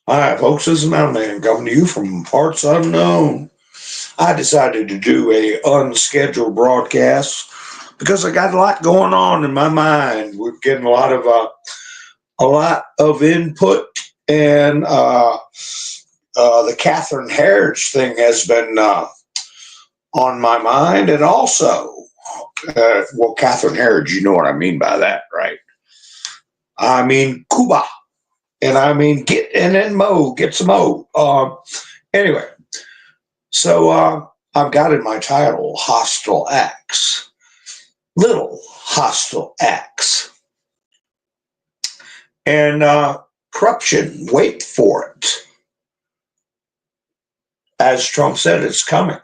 Hi, folks. This is Mountain Man coming to you from parts unknown. I decided to do a unscheduled broadcast because I got a lot going on in my mind. We're getting a lot of input, and the Catherine Herridge thing has been on my mind, and also, well, Catherine Herridge, you know what I mean by that, right? I mean Cuba, and I mean get some Mo. Anyway, so I've got in my title hostile acts, little hostile acts, and corruption. Wait for it. As Trump said, it's coming.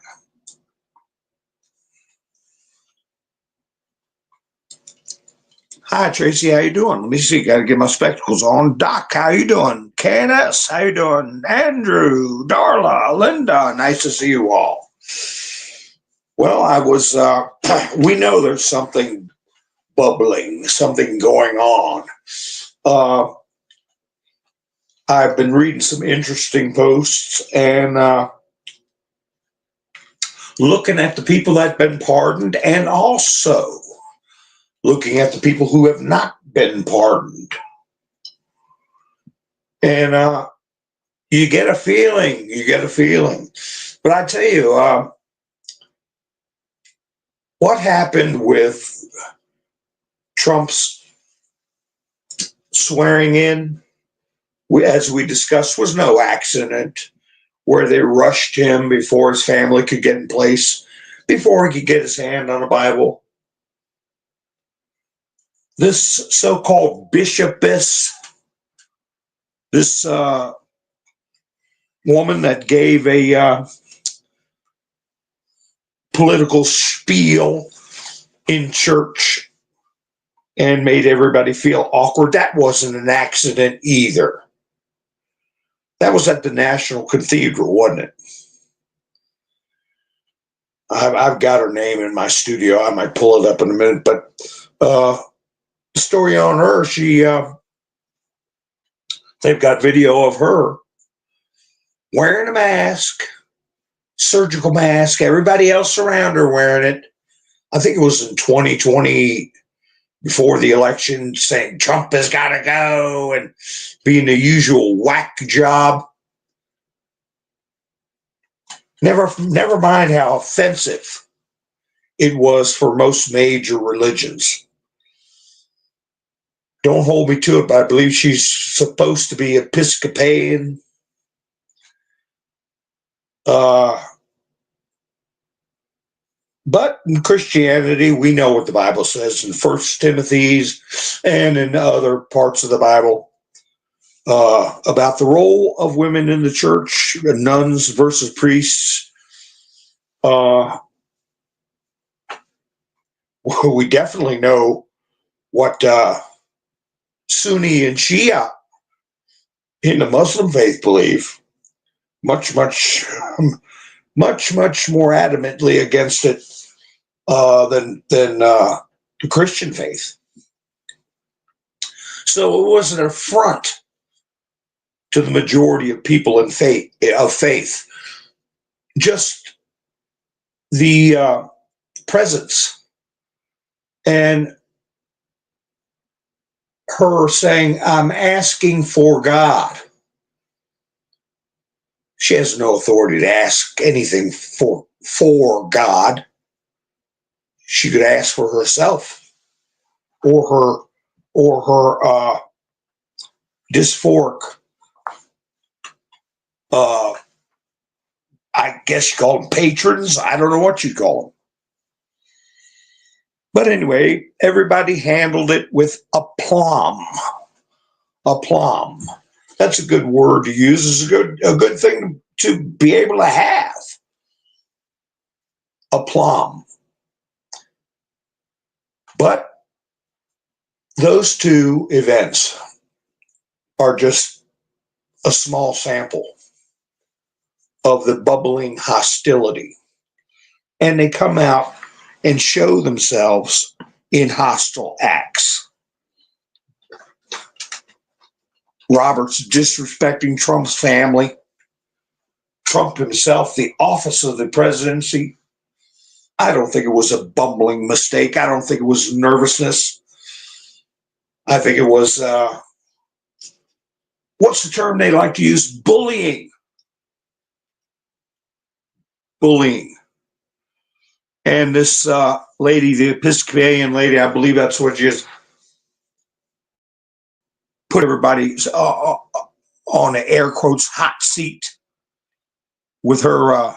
Hi Tracy, how you doing? Let me see. Got to get my spectacles on. Doc, how you doing? KNS, how you doing? Andrew, Darla, Linda, nice to see you all. Well, I was. We know there's something bubbling, something going on. Uh, I've been reading some interesting posts and looking at the people that have been pardoned and also looking at the people who have not been pardoned. And you get a feeling. But I tell you, what happened with Trump's swearing in, as we discussed, was no accident where they rushed him before his family could get in place, before he could get his hand on a Bible. This so-called bishopess, this woman that gave a political spiel in church and made everybody feel awkward, that wasn't an accident either. That was at the National Cathedral, wasn't it? I've got her name in my studio. I might pull it up in a minute, but the story on her, they've got video of her wearing a mask, surgical mask, everybody else around her wearing it. I think it was in 2020 before the election, saying Trump has got to go and being the usual whack job. Never mind how offensive it was for most major religions. Don't hold me to it, but I believe she's supposed to be Episcopalian. But in Christianity, we know what the Bible says in First Timothy's and in other parts of the Bible about the role of women in the church, nuns versus priests. We definitely know what Sunni and Shia in the Muslim faith believe. Much more adamantly against it than the Christian faith. So it was an affront to the majority of people in faith. Just the presence and her saying, "I'm asking for God." She has no authority to ask anything for God. She could ask for herself or her dysphoric. I guess you call them patrons. I don't know what you call them. But anyway, everybody handled it with aplomb. Aplomb. That's a good word to use. It's a good thing to be able to have. Aplomb. But those two events are just a small sample of the bubbling hostility. And they come out and show themselves in hostile acts. Roberts disrespecting Trump's family, Trump himself, the office of the presidency. I don't think it was a bumbling mistake. I don't think it was nervousness. I think it was, what's the term they like to use? Bullying. Bullying. And this lady, the Episcopalian lady, I believe that's what she is, put everybody on an air quotes hot seat with her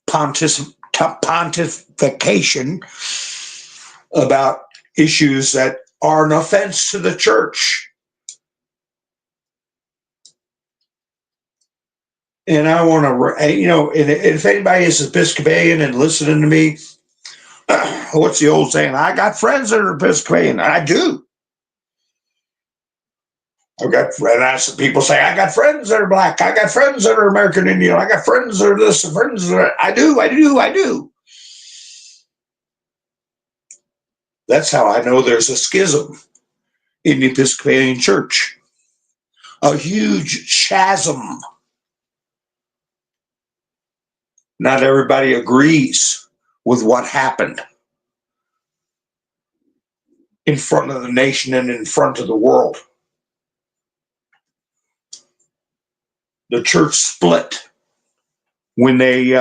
pontification about issues that are an offense to the church. And I want to, and if anybody is Episcopalian and listening to me, what's the old saying? I got friends that are Episcopalian. I do. I've got friends. People say, I got friends that are black. I got friends that are American Indian. I got friends that are this, friends that are, I do. That's how I know there's a schism in the Episcopalian Church. A huge chasm. Not everybody agrees with what happened in front of the nation and in front of the world. The church split when they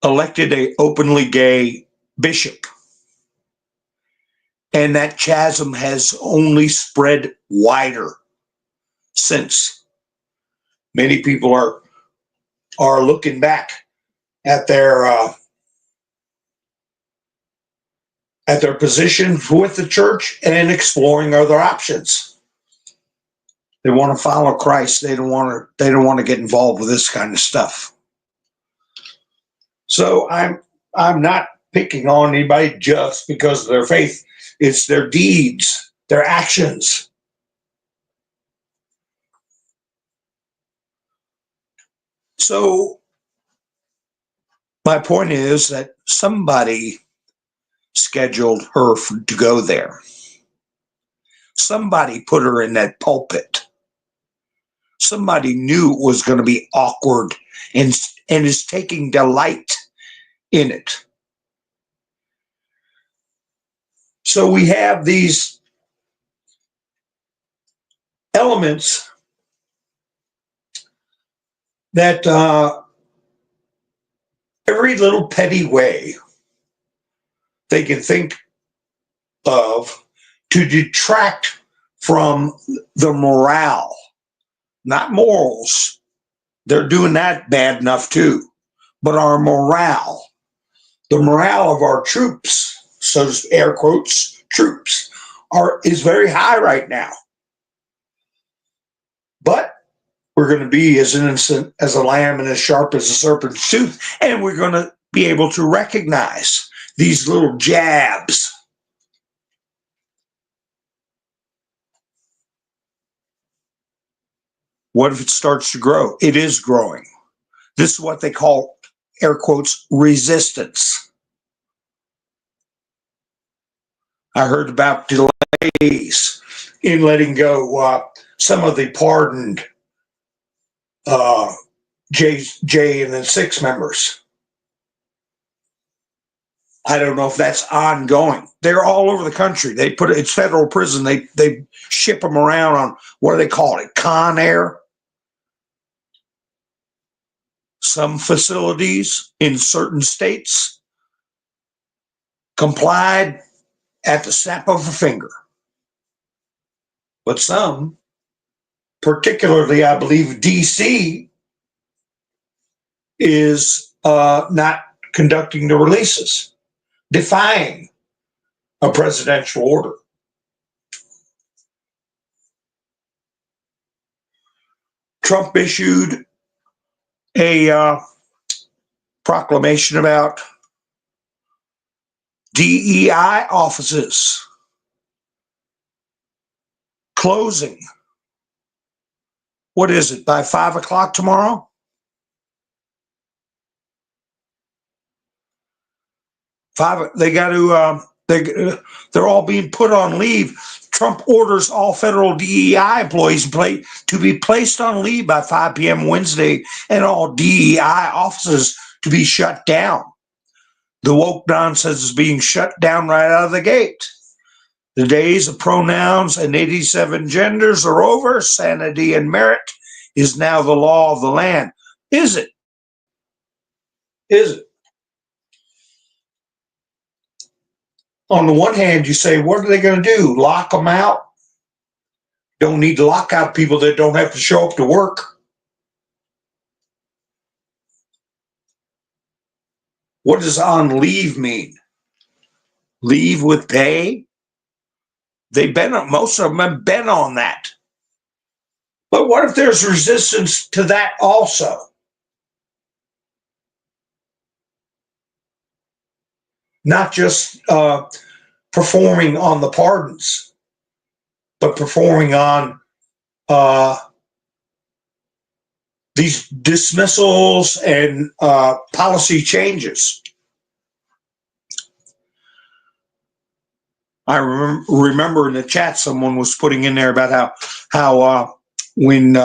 elected an openly gay bishop. And that chasm has only spread wider since. Many people are looking back at their position with the church and exploring other options. They want to follow Christ. They don't want to get involved with this kind of stuff. So I'm not picking on anybody just because of their faith. It's their deeds, their actions. So my point is that somebody scheduled her to go there. Somebody put her in that pulpit. Somebody knew it was going to be awkward and is taking delight in it. So we have these elements that every little petty way they can think of to detract from the morale, not morals. They're doing that bad enough too, but our morale, the morale of our troops, so air quotes, troops, is very high right now. But we're going to be as innocent as a lamb and as sharp as a serpent's tooth, and we're going to be able to recognize these little jabs. What if it starts to grow? It is growing. This is what they call, air quotes, resistance. I heard about delays in letting go some of the pardoned J and then 6 members. I don't know if that's ongoing. They're all over the country. They put it's federal prison. They ship them around on, what do they call it? Con Air. Some facilities in certain states complied at the snap of a finger. But some, particularly I believe DC, is not conducting the releases, defying a presidential order. Trump issued a proclamation about DEI offices closing. What is it, by 5 o'clock tomorrow? They got to. They're all being put on leave. Trump orders all federal DEI employees to be placed on leave by 5 p.m. Wednesday and all DEI offices to be shut down. The woke nonsense is being shut down right out of the gate. The days of pronouns and 87 genders are over. Sanity and merit is now the law of the land. Is it? Is it? On the one hand, you say, what are they going to do? Lock them out? Don't need to lock out people that don't have to show up to work. What does on leave mean? Leave with pay? Most of them have been on that. But what if there's resistance to that also? Not just performing on the pardons, but performing on these dismissals and policy changes. I remember in the chat someone was putting in there about how when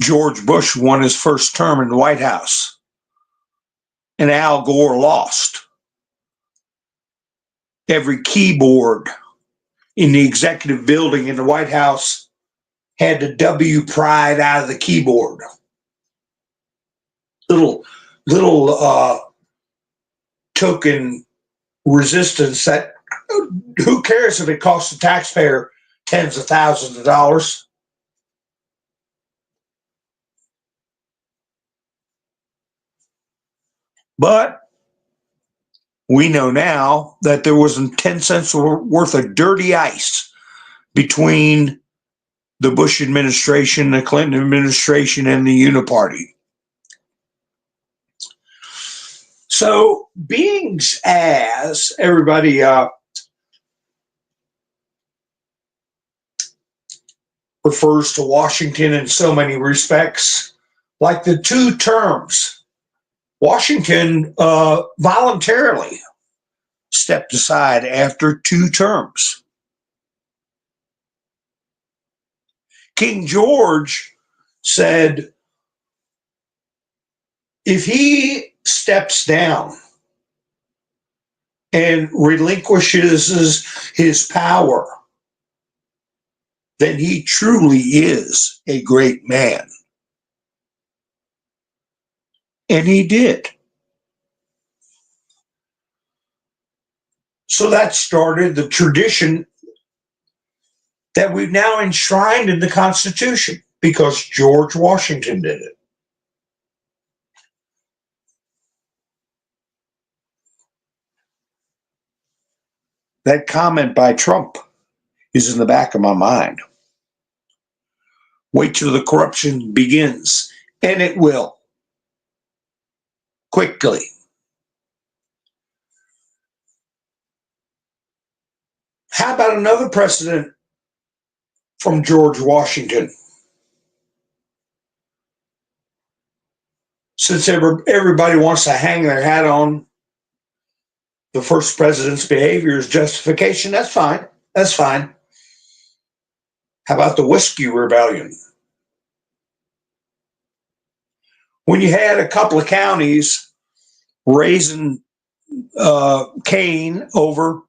George Bush won his first term in the White House and Al Gore lost, every keyboard in the executive building in the White House had the W pried out of the keyboard. Little token resistance that who cares if it costs the taxpayer tens of thousands of dollars? But we know now that there wasn't 10 cents worth of dirty ice between the Bush administration, the Clinton administration, and the Uniparty. So beings as everybody refers to Washington in so many respects, like the 2 terms. Washington voluntarily stepped aside after 2 terms. King George said if he steps down and relinquishes his power, then he truly is a great man. And he did. So that started the tradition that we've now enshrined in the Constitution because George Washington did it. That comment by Trump is in the back of my mind. Wait till the corruption begins, and it will. Quickly. How about another precedent from George Washington? Since everybody wants to hang their hat on the first president's behavior as justification, that's fine. That's fine. How about the Whiskey Rebellion? When you had a couple of counties raising Cain over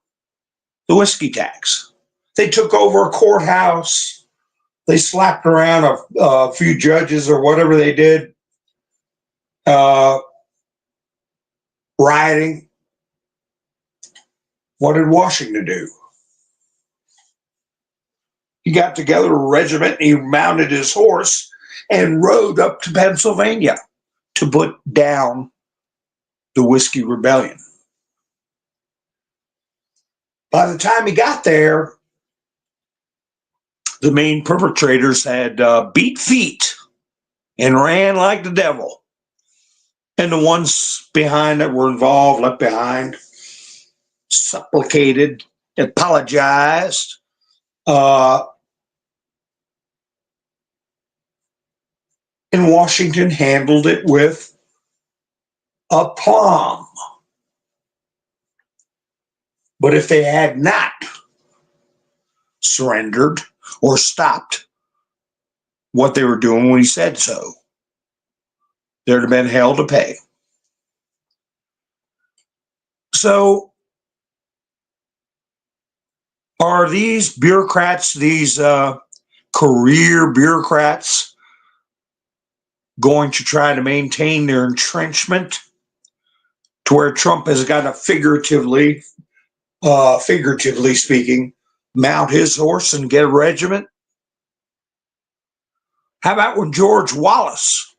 the whiskey tax, they took over a courthouse, they slapped around a few judges or whatever they did, rioting. What did Washington do? He got together a regiment, and he mounted his horse and rode up to Pennsylvania to put down the Whiskey Rebellion. By the time he got there, the main perpetrators had beat feet and ran like the devil. And the ones behind that were involved, left behind, supplicated, apologized. And Washington handled it with aplomb. But if they had not surrendered or stopped what they were doing when he said so, there'd have been hell to pay. So are these bureaucrats, these career bureaucrats, going to try to maintain their entrenchment to where Trump has got to figuratively speaking, mount his horse and get a regiment? How about when George Wallace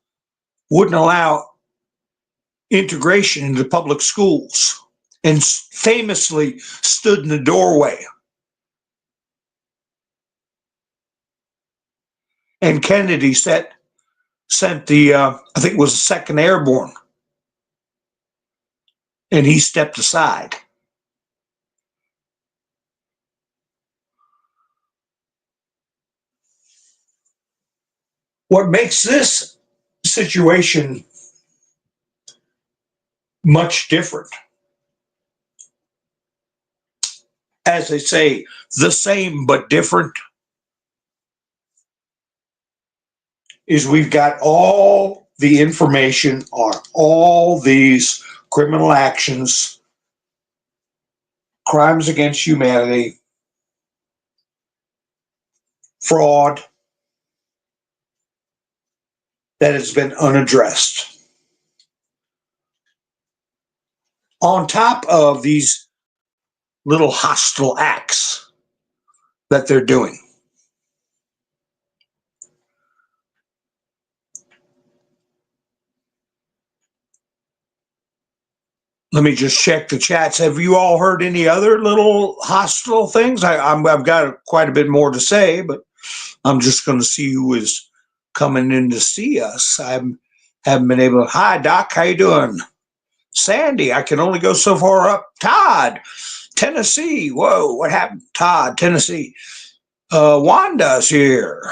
wouldn't allow integration into public schools and famously stood in the doorway? And Kennedy sent the, I think it was the 2nd Airborne, and he stepped aside. What makes this situation much different, as they say, the same but different, is we've got all the information on all these criminal actions, crimes against humanity, fraud that has been unaddressed. On top of these little hostile acts that they're doing. Let me just check the chats. Have you all heard any other little hostile things? I've got quite a bit more to say, but I'm just going to see who is coming in to see us. I haven't been able to. Hi, Doc. How you doing? Sandy, I can only go so far up. Todd, Tennessee. Whoa, what happened? Todd, Tennessee. Wanda's here.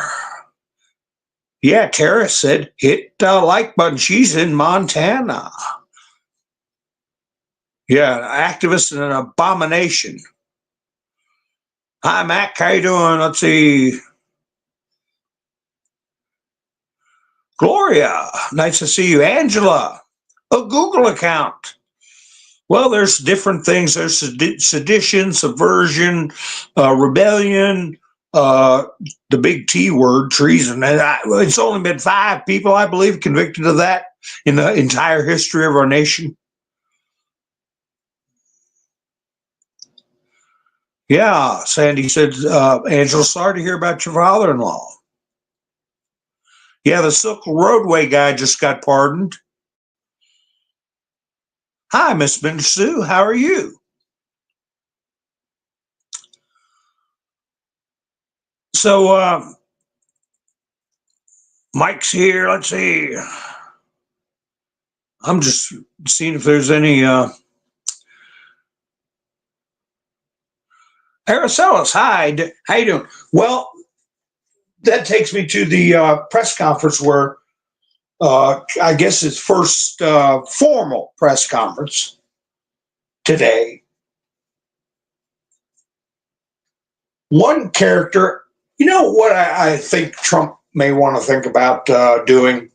Yeah, Tara said hit the like button. She's in Montana. Yeah, activist and an abomination. Hi, Mac. How you doing? Let's see. Gloria, nice to see you. Angela, a Google account. Well, there's different things. There's sedition, subversion, rebellion, the big T word, treason. And it's only been 5 people, I believe, convicted of that in the entire history of our nation. Yeah, Sandy said, Angela, sorry to hear about your father-in-law. Yeah, the Silk Roadway guy just got pardoned. Hi, Miss Sue. How are you? So, Mike's here. Let's see. I'm just seeing if there's any. Aracelis, hi. How you doing? Well, that takes me to the press conference where I guess it's first formal press conference today. One character, you know what I think Trump may want to think about doing?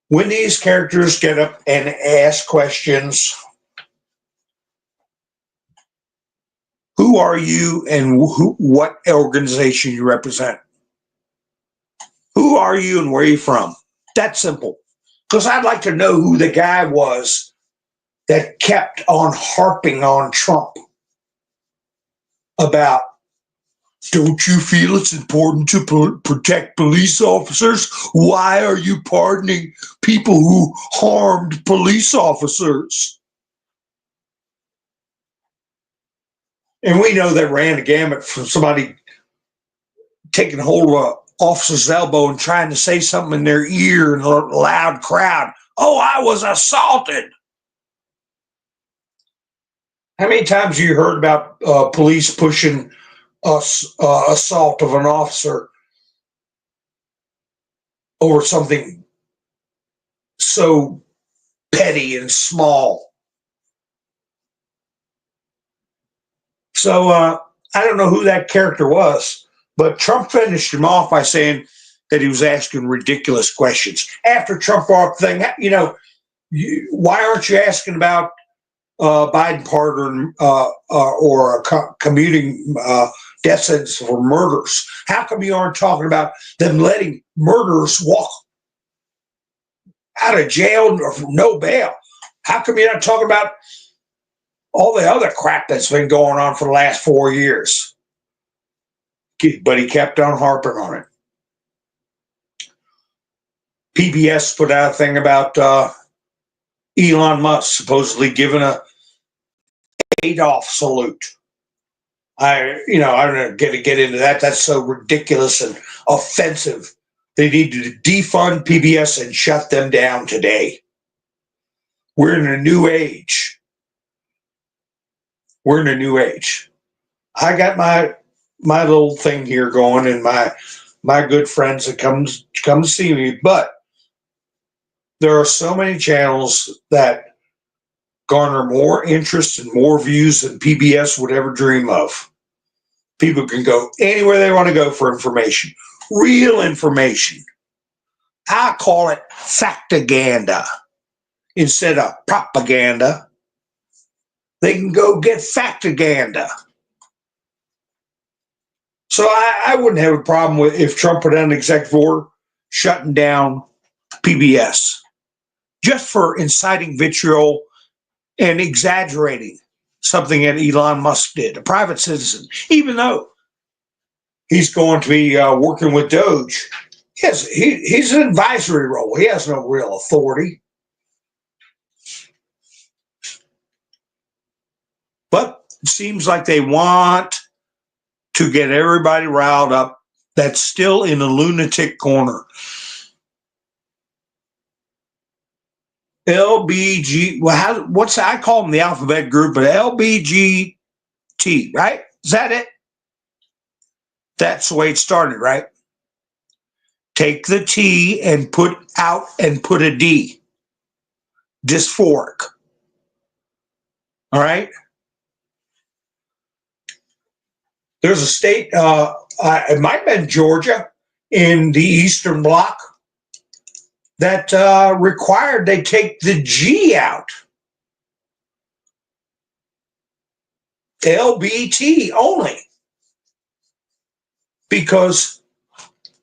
When these characters get up and ask questions, who are you and what organization you represent? Who are you and where are you from? That's simple. Because I'd like to know who the guy was that kept on harping on Trump about, don't you feel it's important to protect police officers? Why are you pardoning people who harmed police officers? And we know that ran the gamut from somebody taking hold of an officer's elbow and trying to say something in their ear in a loud crowd. Oh, I was assaulted. How many times have you heard about police pushing assault of an officer over something so petty and small? So I don't know who that character was, but Trump finished him off by saying that he was asking ridiculous questions. After Trump brought up the thing, why aren't you asking about Biden pardon or commuting death sentence for murders? How come you aren't talking about them letting murderers walk out of jail for no bail? How come you're not talking about all the other crap that's been going on for the last 4 years? But he kept on harping on it. PBS put out a thing about Elon Musk supposedly giving a Adolf salute. I don't get into that. That's so ridiculous and offensive. They need to defund PBS and shut them down today. We're in a new age. We're in a new age. I got my little thing here going, and my good friends that come see me, but there are so many channels that garner more interest and more views than PBS would ever dream of. People can go anywhere they want to go for information, real information. I call it factaganda instead of propaganda. They can go get factaganda. So I wouldn't have a problem with if Trump put out an executive order shutting down PBS just for inciting vitriol and exaggerating something that Elon Musk did, a private citizen, even though he's going to be working with Doge. Yes, he's an advisory role. He has no real authority. But it seems like they want to get everybody riled up that's still in a lunatic corner. LBG, well, I call them the alphabet group, but LBGT, right? Is that it? That's the way it started, right? Take the T and put a D. Dysphoric. All right? There's a state, it might have been Georgia, in the Eastern Bloc that required they take the G out. LBT only. Because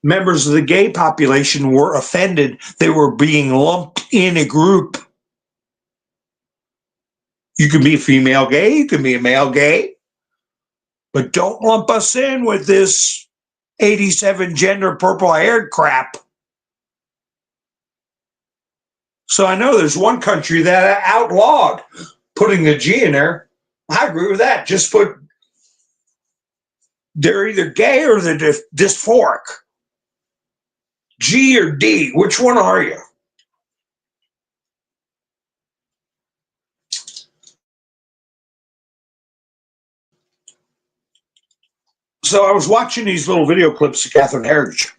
members of the gay population were offended. They were being lumped in a group. You can be a female gay, you can be a male gay, but don't lump us in with this 87 gender purple-haired crap. So I know there's one country that outlawed putting the G in there. I agree with that. Just put, they're either gay or they're dysphoric. G or D, which one are you? So I was watching these little video clips of Catherine Herridge.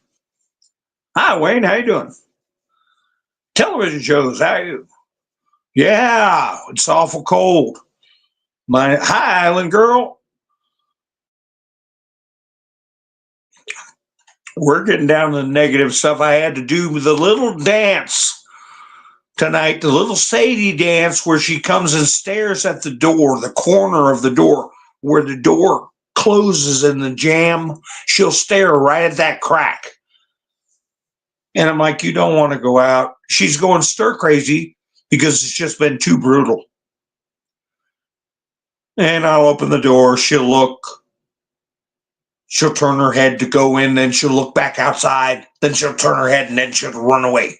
Hi, Wayne, how you doing? Television shows, how are you? Yeah, it's awful cold. Hi, Island Girl. We're getting down to the negative stuff. I had to do the little dance tonight, the little Sadie dance where she comes and stares at the door, the corner of the door where the door closes in the jam. She'll stare right at that crack. And I'm like, you don't want to go out. She's going stir crazy because it's just been too brutal. And I'll open the door. She'll look. She'll turn her head to go in, then she'll look back outside. Then she'll turn her head and then she'll run away.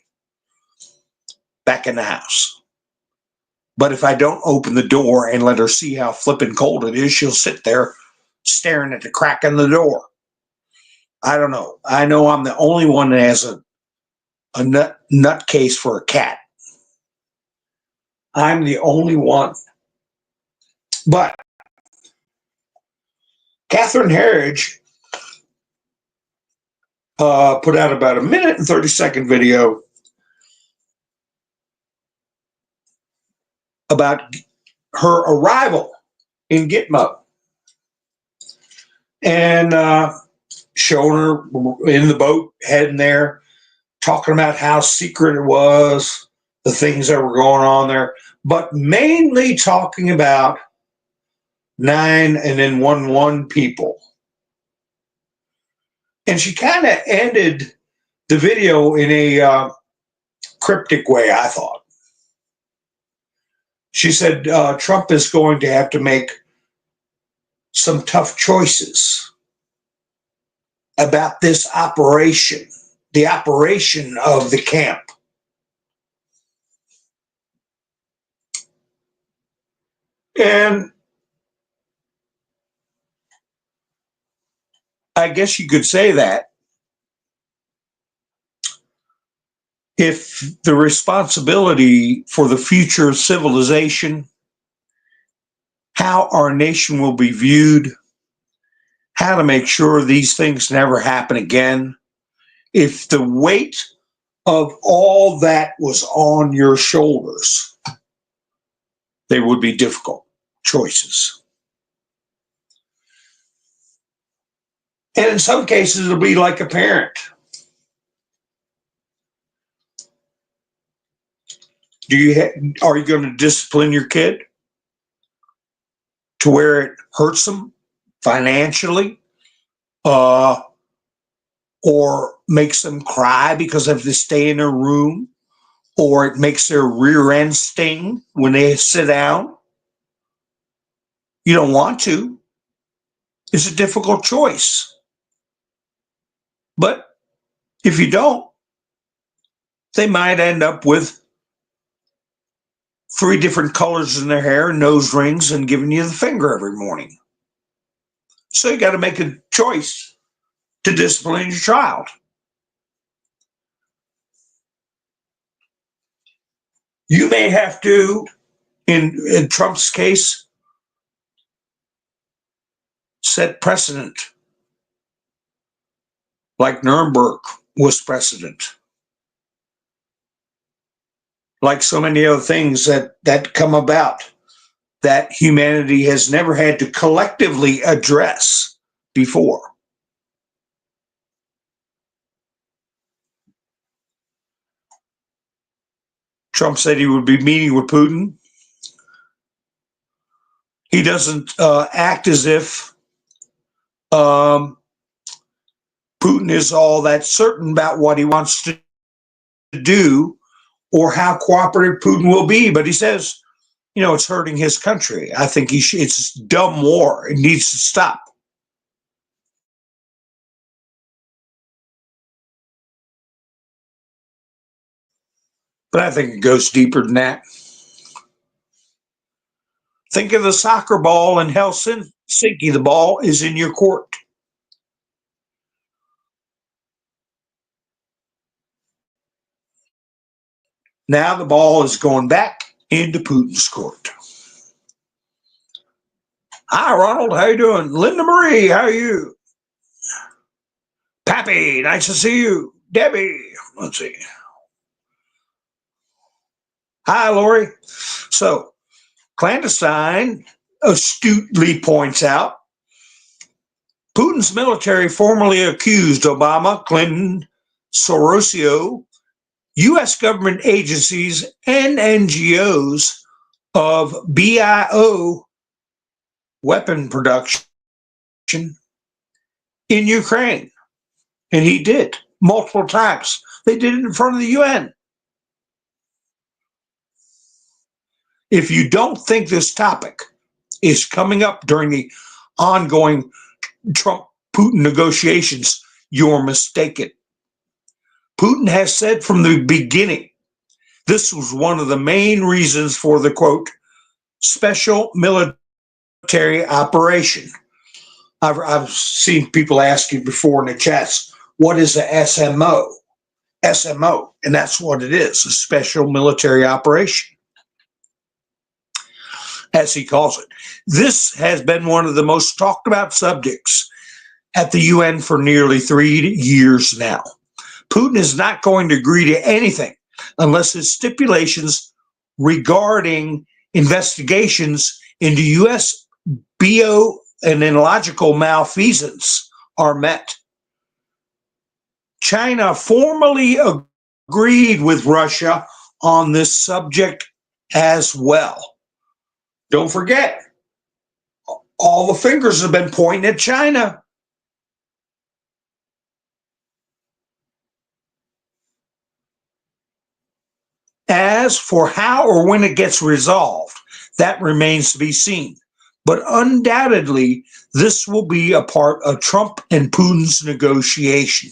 Back in the house. But if I don't open the door and let her see how flippin' cold it is, she'll sit there staring at the crack in the door. I don't know. I know I'm the only one that has a nut case for a cat. I'm the only one. But Catherine Herridge put out about a minute and 30-second video about her arrival in Gitmo. and showing her in the boat heading there, talking about how secret it was, the things that were going on there, but mainly talking about 9-11 people. And she kind of ended the video in a cryptic way, I thought. She said Trump is going to have to make some tough choices about this operation, the operation of the camp. And I guess you could say that if the responsibility for the future of civilization, how our nation will be viewed, how to make sure these things never happen again, if the weight of all that was on your shoulders, they would be difficult choices. And in some cases, it'll be like a parent. Are you going to discipline your kid to where it hurts them financially, or makes them cry because they have to stay in their room, or it makes their rear end sting when they sit down? You don't want to. It's a difficult choice. But if you don't, they might end up with 3 different colors in their hair, nose rings, and giving you the finger every morning. So you got to make a choice to discipline your child. You may have to, in Trump's case, set precedent, like Nuremberg was precedent, like so many other things that come about that humanity has never had to collectively address before. Trump said he would be meeting with Putin. He doesn't act as if Putin is all that certain about what he wants to do or how cooperative Putin will be. But he says, it's hurting his country. I think it's dumb war. It needs to stop. But I think it goes deeper than that. Think of the soccer ball in Helsinki. The ball is in your court. Now the ball is going back into Putin's court. Hi, Ronald. How you doing? Linda Marie, how are you? Pappy, nice to see you. Debbie, let's see. Hi, Lori. So, Clandestine astutely points out Putin's military formally accused Obama, Clinton, Sorosio, U.S. government agencies, and NGOs of BIO weapon production in Ukraine. And he did multiple times. They did it in front of the UN. If you don't think this topic is coming up during the ongoing Trump-Putin negotiations, you're mistaken. Putin has said from the beginning, this was one of the main reasons for the, quote, special military operation. I've seen people ask you before in the chats, what is a SMO? SMO, and that's what it is, a special military operation, as he calls it. This has been one of the most talked about subjects at the UN for nearly 3 years now. Putin is not going to agree to anything unless his stipulations regarding investigations into U.S. and then logical malfeasance are met. China formally agreed with Russia on this subject as well. Don't forget, all the fingers have been pointing at China. As for how or when it gets resolved, that remains to be seen. But undoubtedly, this will be a part of Trump and Putin's negotiation.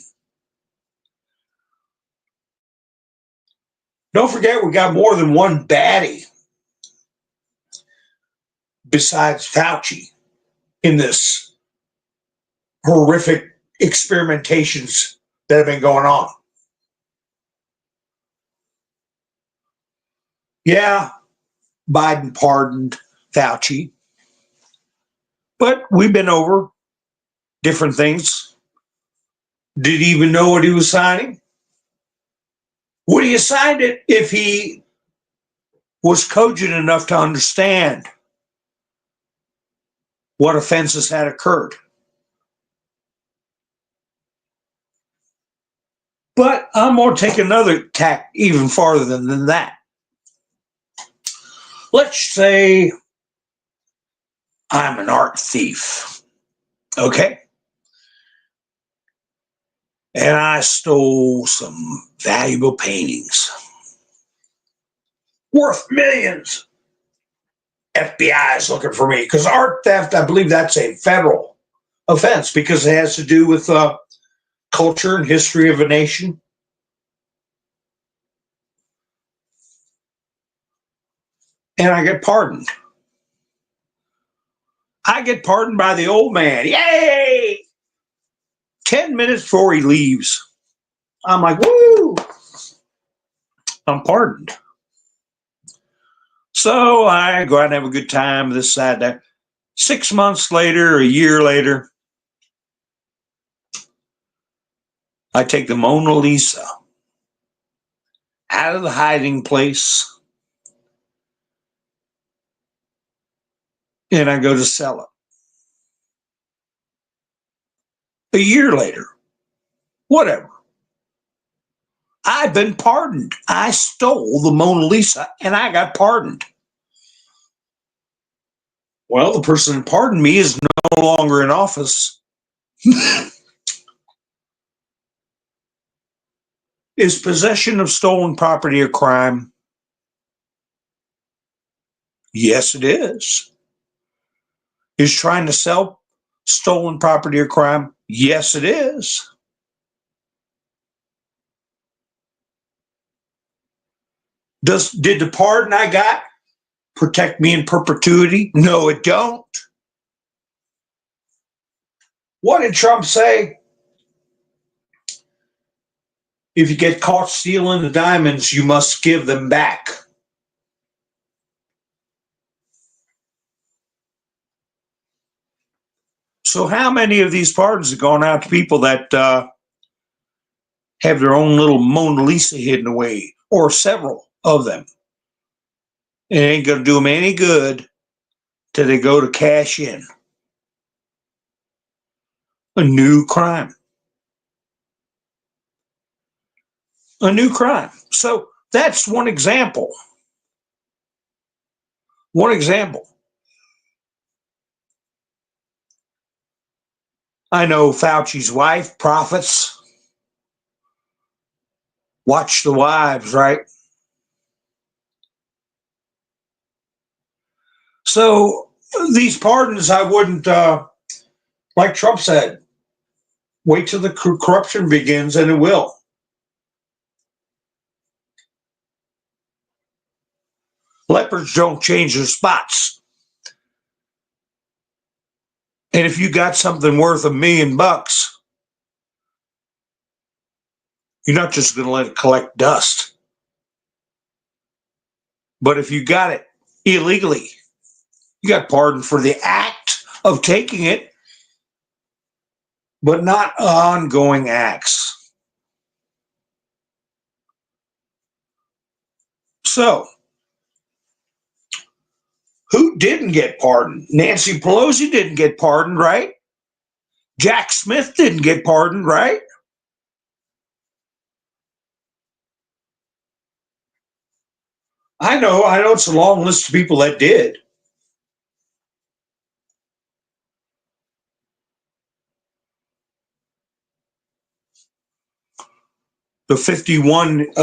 Don't forget, we got more than one baddie besides Fauci in this horrific experimentations that have been going on. Yeah, Biden pardoned Fauci, but we've been over different things. Did he even know what he was signing? Would he have signed it if he was cogent enough to understand what offenses had occurred? But I'm going to take another tack even farther than that. Let's say I'm an art thief, okay? And I stole some valuable paintings worth millions. FBI is looking for me because art theft, I believe that's a federal offense because it has to do with culture and history of a nation. And I get pardoned. I get pardoned by the old man. Yay! 10 minutes before he leaves, I'm like, woo! I'm pardoned. So I go out and have a good time, this side, that. 6 months later, a year later, I take the Mona Lisa out of the hiding place and I go to sell it. A year later, whatever. I've been pardoned. I stole the Mona Lisa and I got pardoned. Well, the person who pardoned me is no longer in office. Is possession of stolen property a crime? Yes, it is. Is trying to sell stolen property a crime? Yes, it is. Did the pardon I got protect me in perpetuity? No, it don't. What did Trump say? If you get caught stealing the diamonds, you must give them back. So how many of these pardons have gone out to people that have their own little Mona Lisa hidden away, or several of them? It ain't going to do them any good till they go to cash in. A new crime. A new crime. So that's one example. One example. I know Fauci's wife profits. Watch the wives, right? So these pardons, I wouldn't, like Trump said, wait till the corruption begins, and it will. Leopards don't change their spots. And if you got something worth $1 million, you're not just going to let it collect dust. But if you got it illegally, you got pardoned for the act of taking it, but not ongoing acts. So, Who didn't get pardoned? Nancy Pelosi didn't get pardoned, right? Jack Smith didn't get pardoned, right? I know it's a long list of people that did. The 51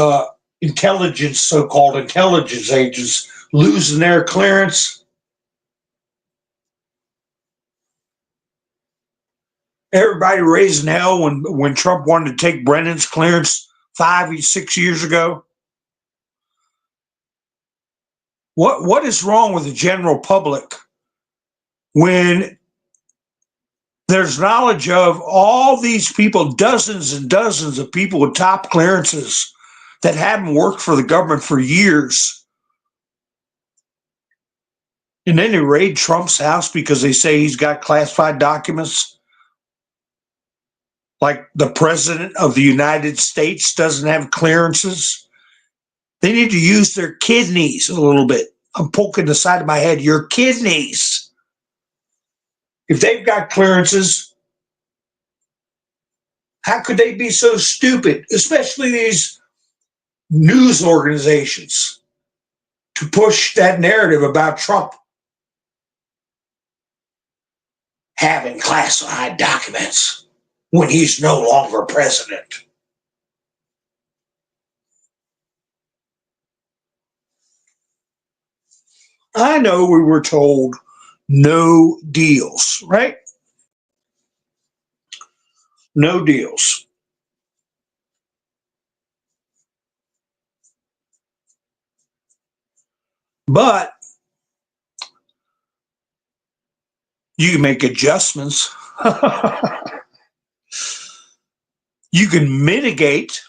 so-called intelligence agents losing their clearance. Everybody raising hell when Trump wanted to take Brennan's clearance 6 years ago. What is wrong with the general public when there's knowledge of all these people, dozens and dozens of people with top clearances that haven't worked for the government for years? And then they raid Trump's house because they say he's got classified documents. Like the president of the United States doesn't have clearances. They need to use their kidneys a little bit. I'm poking the side of my head. Your kidneys. If they've got clearances, how could they be so stupid, especially these news organizations, to push that narrative about Trump having classified documents when he's no longer president? I know we were told no deals, right? No deals. But you can make adjustments. You can mitigate.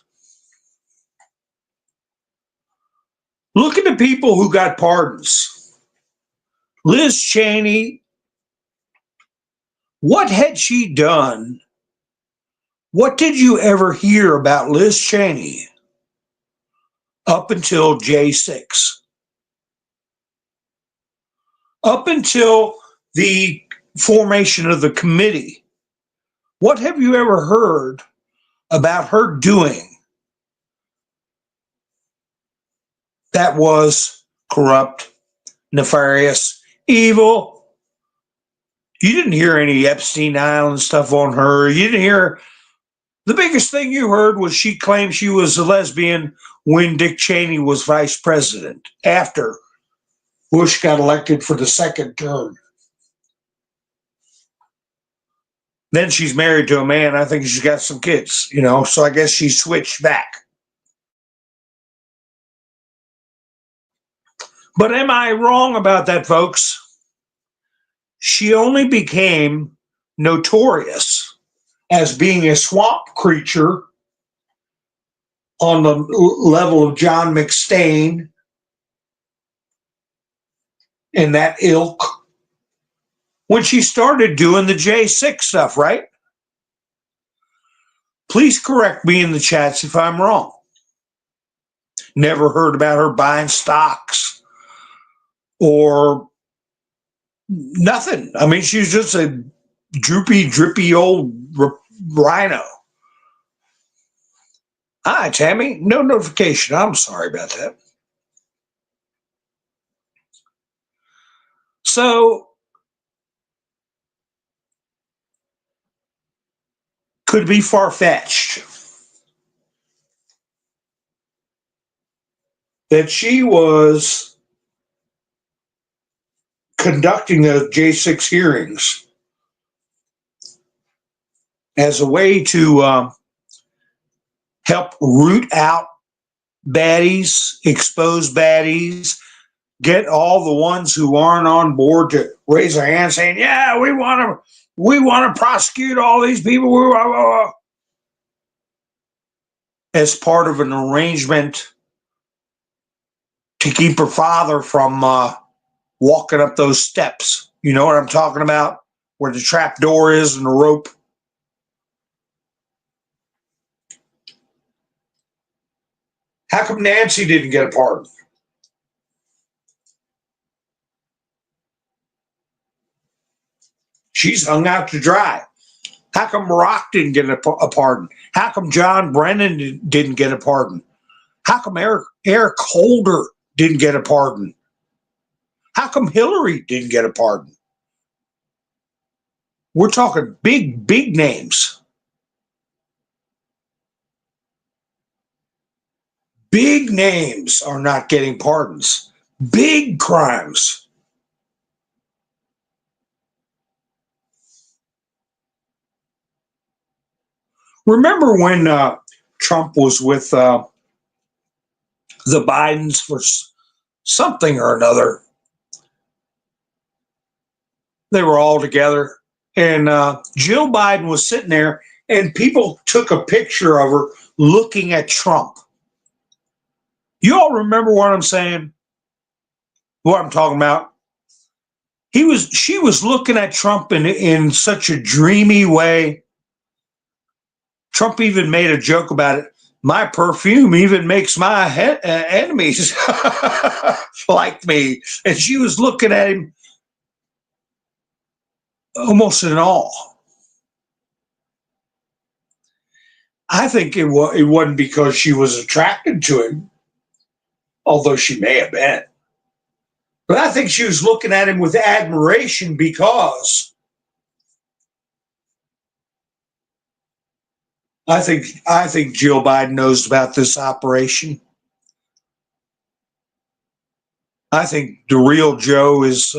Look at the people who got pardons. Liz Cheney, what had she done? What did you ever hear about Liz Cheney up until J6? Up until the formation of the committee, what have you ever heard about her doing that was corrupt, nefarious, evil? You didn't hear any Epstein Island stuff on her. You didn't hear. The biggest thing you heard was she claimed she was a lesbian when Dick Cheney was vice president, after Bush got elected for the second term. Then she's married to a man. I think she's got some kids, so I guess she switched back. But am I wrong about that, folks? She only became notorious as being a swamp creature on the level of John McStain and that ilk when she started doing the J6 stuff, right? Please correct me in the chats if I'm wrong. Never heard about her buying stocks or nothing. I mean, she's just a droopy, drippy old rhino. Hi, Tammy. No notification. I'm sorry about that. So, could it be far-fetched that she was conducting the J6 hearings as a way to help root out baddies, expose baddies, get all the ones who aren't on board to raise their hand saying, yeah, we want to prosecute all these people as part of an arrangement to keep her father from walking up those steps. You know what I'm talking about? Where the trap door is and the rope. How come Nancy didn't get a pardon? She's hung out to dry. How come Barack didn't get a pardon? How come John Brennan didn't get a pardon? How come Eric Holder didn't get a pardon? How come Hillary didn't get a pardon? We're talking big, big names. Big names are not getting pardons. Big crimes. Remember when Trump was with the Bidens for something or another? They were all together, and Jill Biden was sitting there, and people took a picture of her looking at Trump. You all remember what I'm saying? What I'm talking about? She was looking at Trump in such a dreamy way. Trump even made a joke about it. My perfume even makes my enemies like me. And she was looking at him almost in awe. I think it wasn't because she was attracted to him, although she may have been. But I think she was looking at him with admiration because I think Jill Biden knows about this operation. I think the real Joe is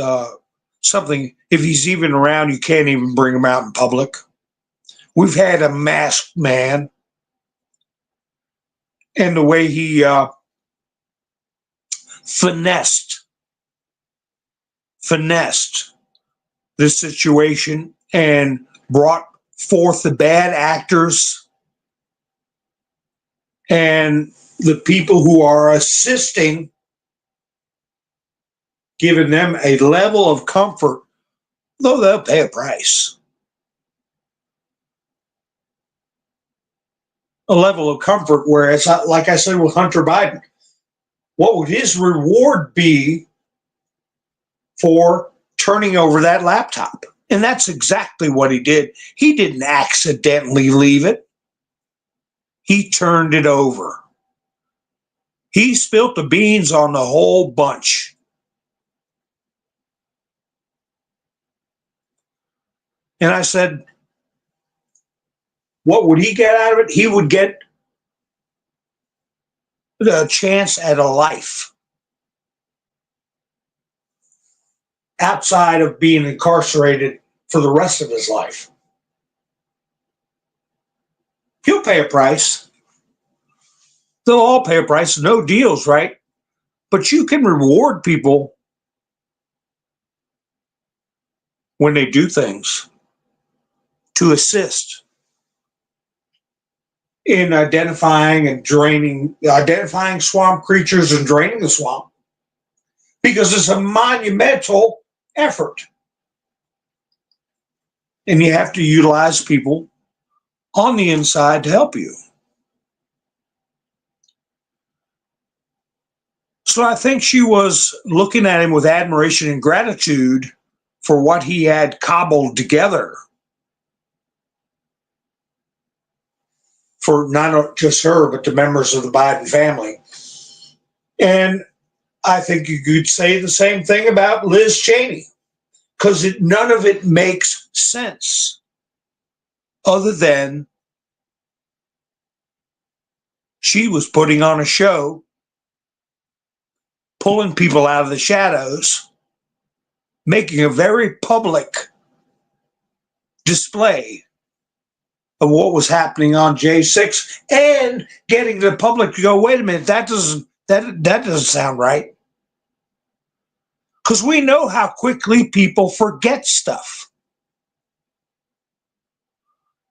something, if he's even around, you can't even bring him out in public. We've had a masked man, and the way he finessed this situation and brought forth the bad actors and the people who are assisting, giving them a level of comfort, though they'll pay a price. A level of comfort where it's not, like I said with Hunter Biden, what would his reward be for turning over that laptop? And that's exactly what he did. He didn't accidentally leave it. He turned it over. He spilt the beans on the whole bunch. And I said, what would he get out of it? He would get a chance at a life outside of being incarcerated for the rest of his life. He'll pay a price. They'll all pay a price. No deals, right? But you can reward people when they do things to assist in identifying swamp creatures and draining the swamp, because it's a monumental effort. And you have to utilize people on the inside to help you. So I think she was looking at him with admiration and gratitude for what he had cobbled together for not just her, but the members of the Biden family. And I think you could say the same thing about Liz Cheney, because none of it makes sense other than she was putting on a show, pulling people out of the shadows, making a very public display of what was happening on J6 and getting the public to go, wait a minute, that doesn't sound right. Because we know how quickly people forget stuff.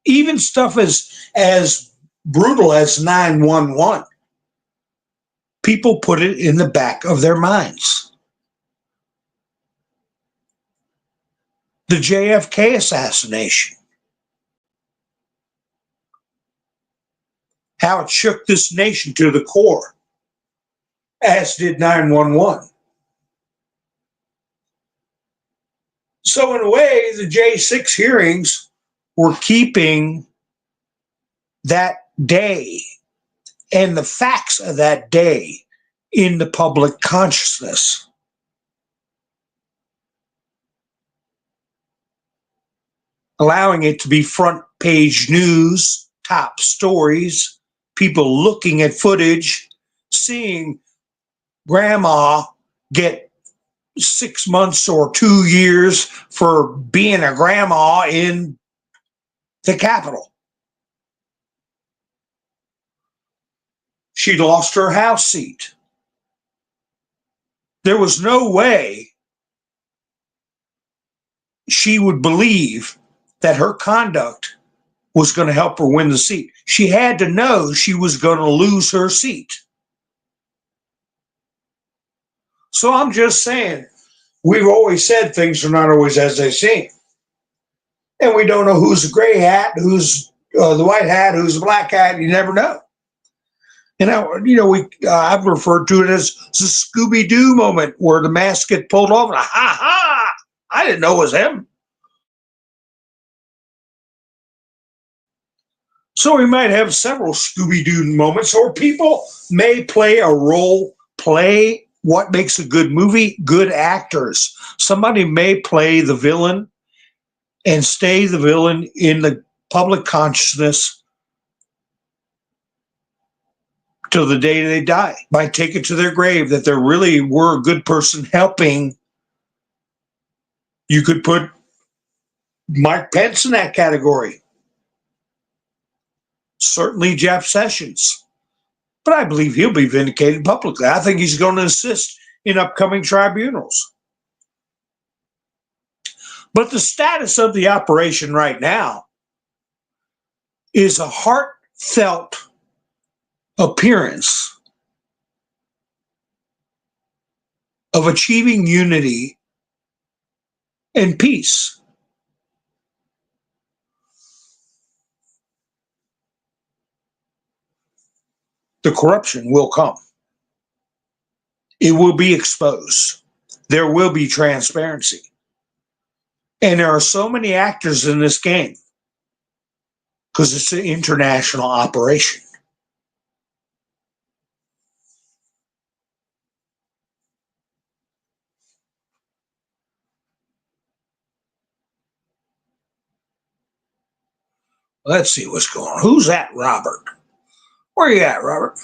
Even stuff as brutal as 911. People put it in the back of their minds. The JFK assassination. How it shook this nation to the core, as did 911. So in a way, the J6 hearings were keeping that day and the facts of that day in the public consciousness. Allowing it to be front page news, top stories, people looking at footage, seeing grandma get 6 months or 2 years for being a grandma in the Capitol. She lost her House seat. There was no way she would believe that her conduct was going to help her win the seat. She had to know she was going to lose her seat. So I'm just saying, we've always said things are not always as they seem. And we don't know who's the gray hat, who's the white hat, who's the black hat. You never know. And I've referred to it as the Scooby-Doo moment where the mask gets pulled off and ha ha, I didn't know it was him. So we might have several Scooby-Doo moments, or people may play a role, play what makes a good movie, good actors. Somebody may play the villain and stay the villain in the public consciousness till the day they die. Might take it to their grave that they really were a good person helping. You could put Mike Pence in that category. Certainly Jeff Sessions. But I believe he'll be vindicated publicly. I think he's going to assist in upcoming tribunals. But the status of the operation right now is a heartfelt appearance of achieving unity and peace. The corruption will come. It will be exposed. There will be transparency. And there are so many actors in this game because it's an international operation. Let's see what's going on. Who's that, Robert? Where you at, Robert?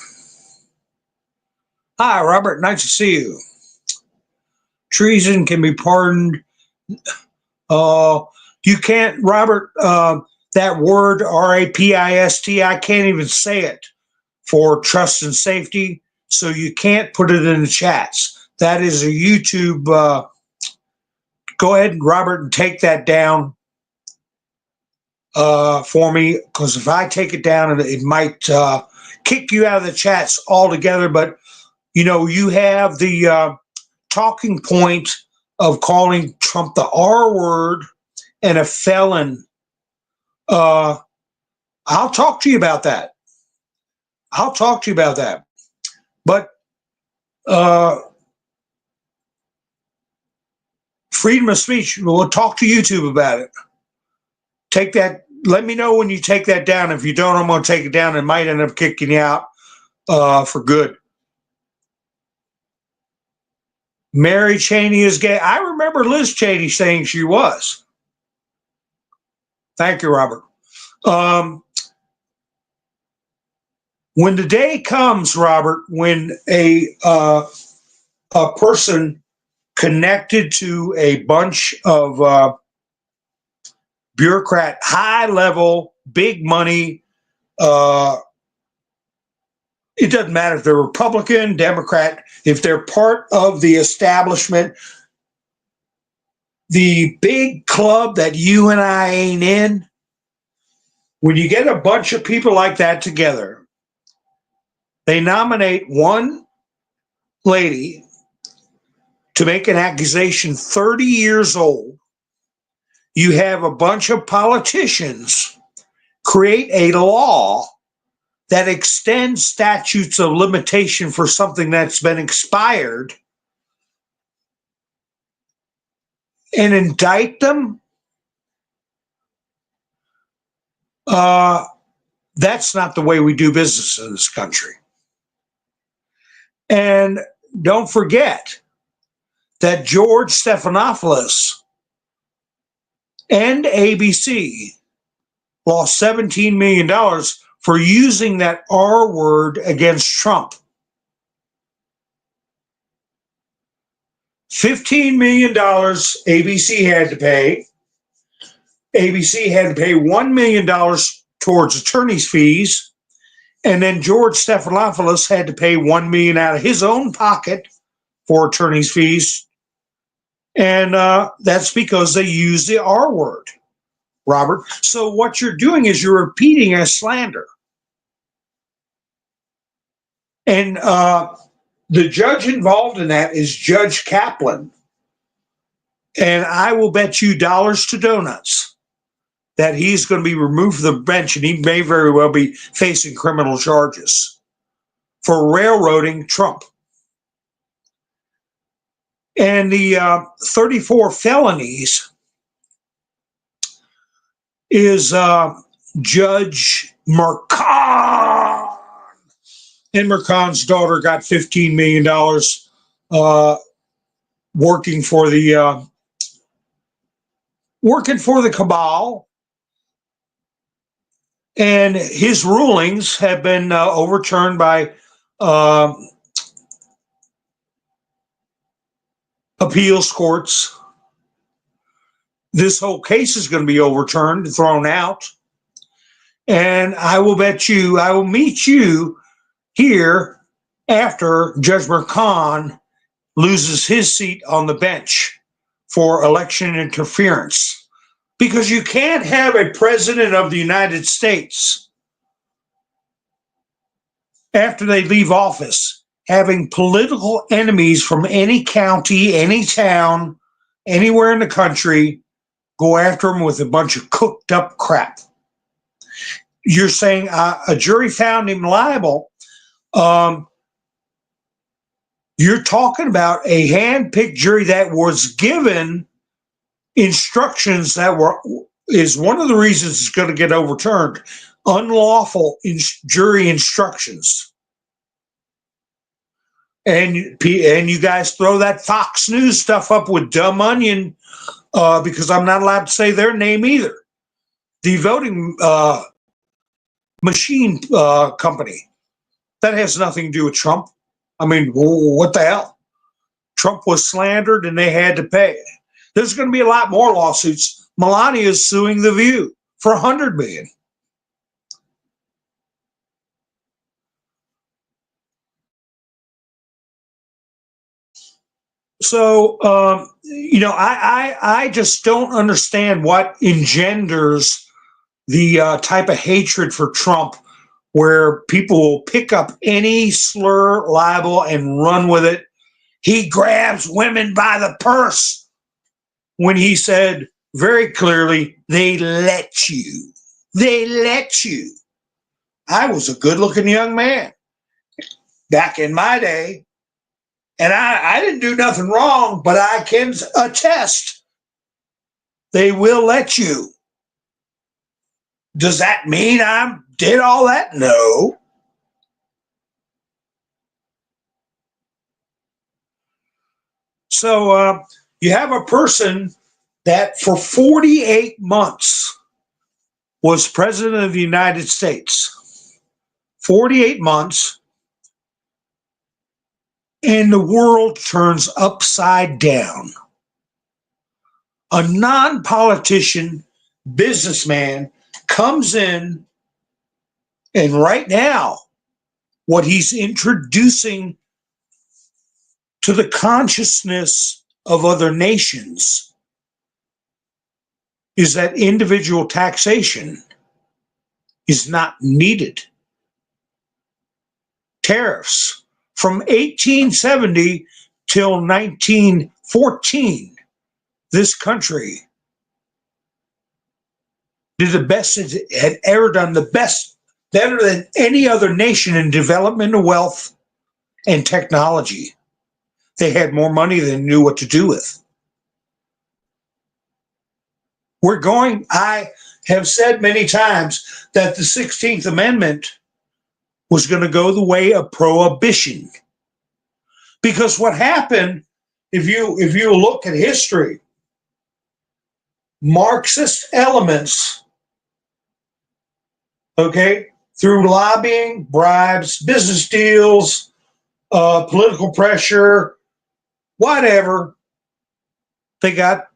Hi, Robert. Nice to see you. Treason can be pardoned. You can't, Robert, that word RAPIST, I can't even say it for trust and safety, so you can't put it in the chats. That is a YouTube. Go ahead, Robert, and take that down for me, because if I take it down, it might kick you out of the chats altogether. But, you have the talking point of calling Trump the R word and a felon. I'll talk to you about that. But freedom of speech, we'll talk to YouTube about it. Take that. Let me know when you take that down. If you don't, I'm going to take it down. It might end up kicking you out for good. Mary Cheney is gay. I remember Liz Cheney saying she was. Thank you, Robert. When the day comes, Robert, when a person connected to a bunch of bureaucrat, high level, big money, it doesn't matter if they're Republican, Democrat, if they're part of the establishment, the big club that you and I ain't in, when you get a bunch of people like that together, they nominate one lady to make an accusation 30 years old. You have a bunch of politicians create a law that extends statutes of limitation for something that's been expired. and indict them, that's not the way we do business in this country. And don't forget that George Stephanopoulos and ABC lost $17 million for using that R word against Trump. $15 million ABC had to pay. ABC had to pay $1 million towards attorney's fees. And then George Stephanopoulos had to pay $1 million out of his own pocket for attorney's fees. And that's because they used the R word, Robert. So what you're doing is you're repeating a slander. And the judge involved in that is Judge Kaplan. And I will bet you dollars to donuts that he's going to be removed from the bench, and he may very well be facing criminal charges for railroading Trump. And the 34 felonies is Judge Merchan. And Merchan's daughter got $15 million working for the cabal. And his rulings have been overturned by appeals courts. This whole case is going to be overturned and thrown out. And I will bet you, I will meet you here after Judge Merchan loses his seat on the bench for election interference. Because you can't have a president of the United States, after they leave office, having political enemies from any county, any town, anywhere in the country, go after him with a bunch of cooked up crap. You're saying a jury found him liable. You're talking about a hand-picked jury that was given instructions that is one of the reasons it's going to get overturned. Unlawful jury instructions. And you guys throw that Fox News stuff up with Dumb Onion because I'm not allowed to say their name either. The voting machine company. That has nothing to do with Trump. I mean, what the hell? Trump was slandered and they had to pay. There's going to be a lot more lawsuits. Melania is suing The View for $100 million. So, I just don't understand what engenders the type of hatred for Trump where people will pick up any slur, libel, and run with it. He grabs women by the purse. When he said very clearly, they let you. They let you. I was a good-looking young man back in my day, and I didn't do nothing wrong, but I can attest they will let you. Does that mean I did all that? No. So, you have a person that for 48 months was president of the United States. 48 months, and the world turns upside down. A non-politician businessman comes in, and right now, what he's introducing to the consciousness of other nations is that individual taxation is not needed. Tariffs from 1870 till 1914, this country did the best it had ever done, better than any other nation in development of wealth and technology. They had more money than they knew what to do with. I have said many times that the 16th Amendment was going to go the way of prohibition. Because what happened, if you look at history, Marxist elements, okay, through lobbying, bribes, business deals, political pressure, whatever, they got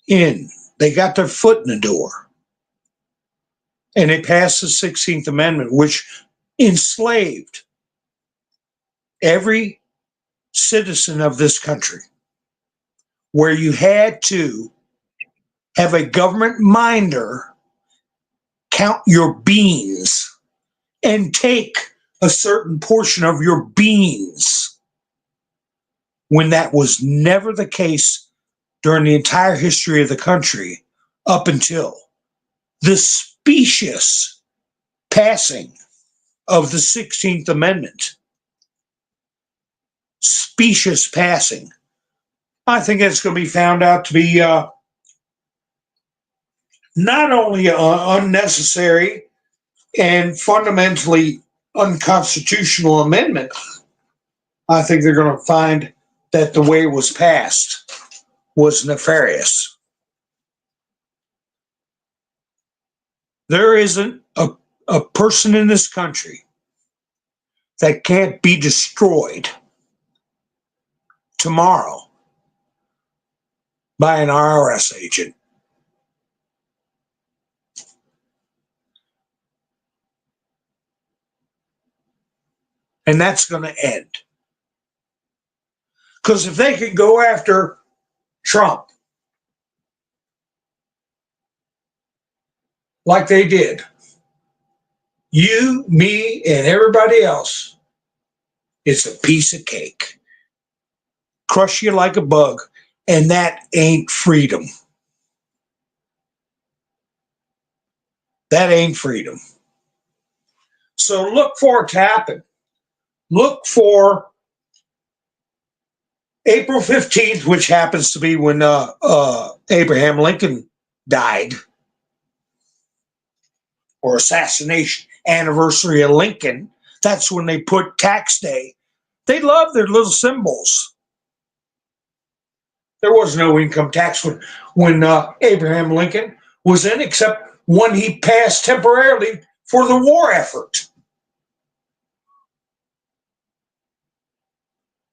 in. They got their foot in the door. And they passed the 16th Amendment, which enslaved every citizen of this country, where you had to have a government minder count your beans and take a certain portion of your beans, when that was never the case during the entire history of the country up until the specious passing of the 16th Amendment. Specious passing. I think it's going to be found out to be not only unnecessary and fundamentally unconstitutional amendment. I think they're going to find that the way it was passed was nefarious. There isn't a person in this country that can't be destroyed tomorrow by an IRS agent. And that's going to end. Because if they could go after Trump like they did, you, me, and everybody else, it's a piece of cake. Crush you like a bug, and that ain't freedom. That ain't freedom. So look for it to happen. Look for April 15th, which happens to be when Abraham Lincoln died, or assassination anniversary of Lincoln. That's when they put tax day. They love their little symbols. There was no income tax when Abraham Lincoln was in, except one he passed temporarily for the war effort.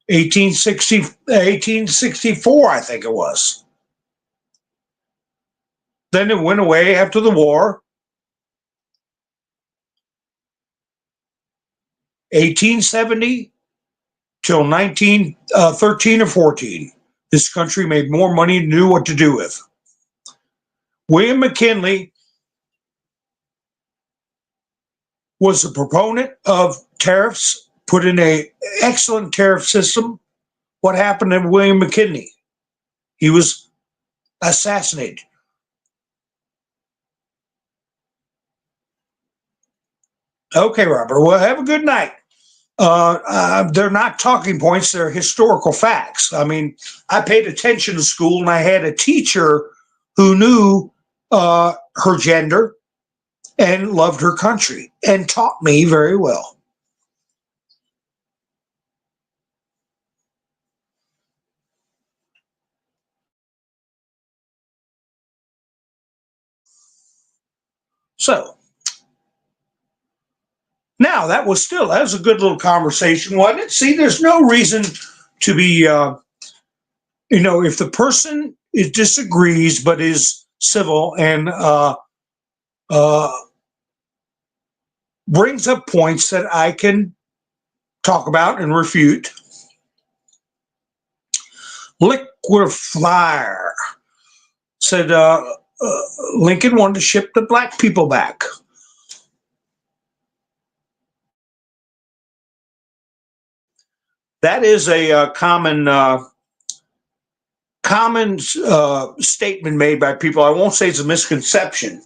1864, I think it was. Then it went away after the war. 1870 till 1913 or 14. This country made more money than knew what to do with. William McKinley was a proponent of tariffs, put in an excellent tariff system. What happened to William McKinley? He was assassinated. Okay, Robert. Well, have a good night. They're not talking points, they're historical facts. I mean, I paid attention to school, and I had a teacher who knew her gender and loved her country and taught me very well. So now that was a good little conversation, wasn't it? See, there's no reason to be, if the person disagrees but is civil and brings up points that I can talk about and refute. Liquid Fire said Lincoln wanted to ship the black people back. That is a common statement made by people. I won't say it's a misconception,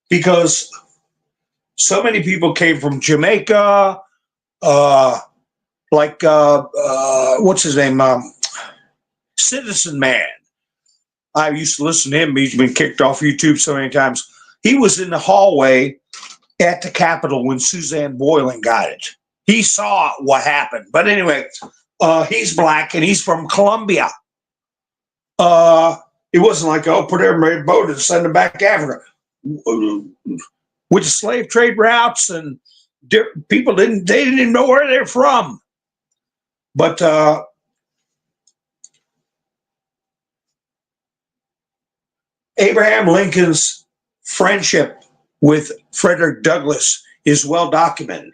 because so many people came from Jamaica, what's his name, Citizen Man. I used to listen to him. He's been kicked off YouTube so many times. He was in the hallway at the Capitol when Suzanne Boylan got it. He saw what happened. But anyway, he's black and he's from Colombia. It wasn't like, oh, put everybody in a boat and send them back to Africa. With the slave trade routes and people didn't even know where they're from. But Abraham Lincoln's friendship with Frederick Douglass is well documented.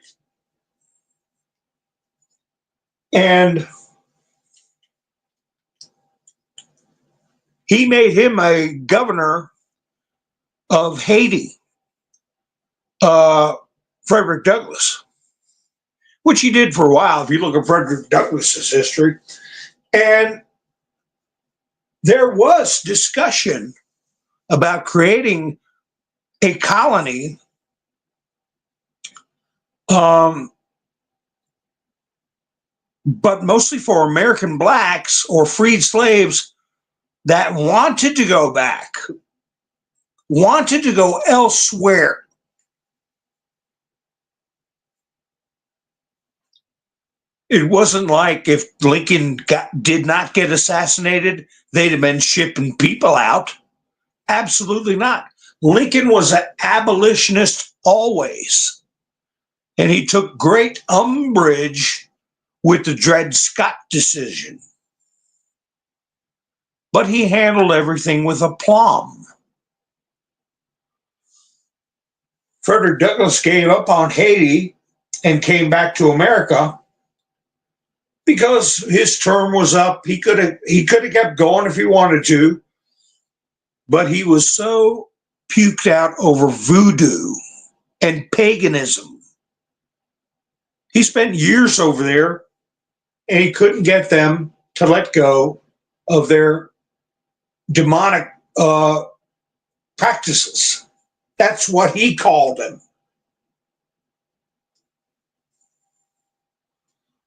And he made him a governor of Haiti, Frederick Douglass, which he did for a while, if you look at Frederick Douglass's history. And there was discussion about creating a colony but mostly for American blacks or freed slaves that wanted to go back, wanted to go elsewhere. It wasn't like if Lincoln did not get assassinated, they'd have been shipping people out. Absolutely not. Lincoln was an abolitionist always. And he took great umbrage with the Dred Scott decision. But he handled everything with aplomb. Frederick Douglass gave up on Haiti and came back to America because his term was up. He could have kept going if he wanted to, but he was so puked out over voodoo and paganism. He spent years over there, and he couldn't get them to let go of their demonic practices. That's what he called them.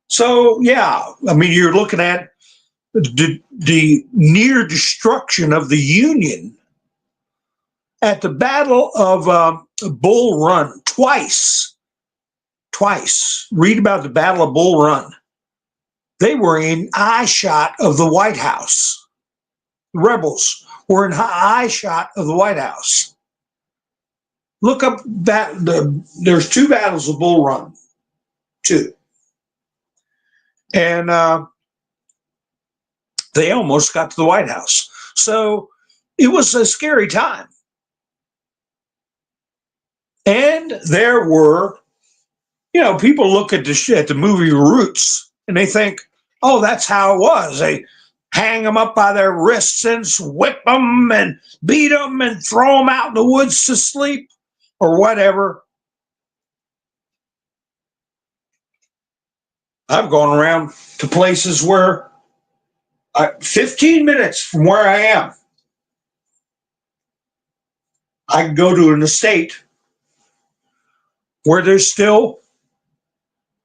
So, yeah, I mean, you're looking at the near destruction of the Union at the Battle of Bull Run twice. Read about the Battle of Bull Run. They were in eyeshot of the White House. The rebels were in eyeshot of the White House. Look up that. There's two battles of Bull Run. Two. And they almost got to the White House. So it was a scary time. And there were, people look at the movie Roots and they think, oh, that's how it was. They hang them up by their wrists and whip them and beat them and throw them out in the woods to sleep or whatever. I've gone around to places where 15 minutes from where I am, I can go to an estate where there's still,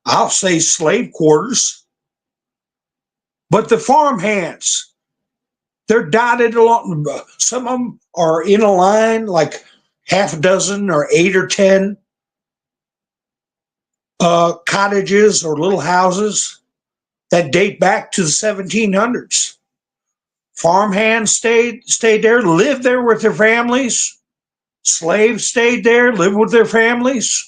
I'll say, slave quarters, but the farm hands, they're dotted along. Some of them are in a line, like half a dozen or 8 or 10 cottages or little houses that date back to the 1700s. Farm hands stayed there, lived there with their families. Slaves stayed there, lived with their families.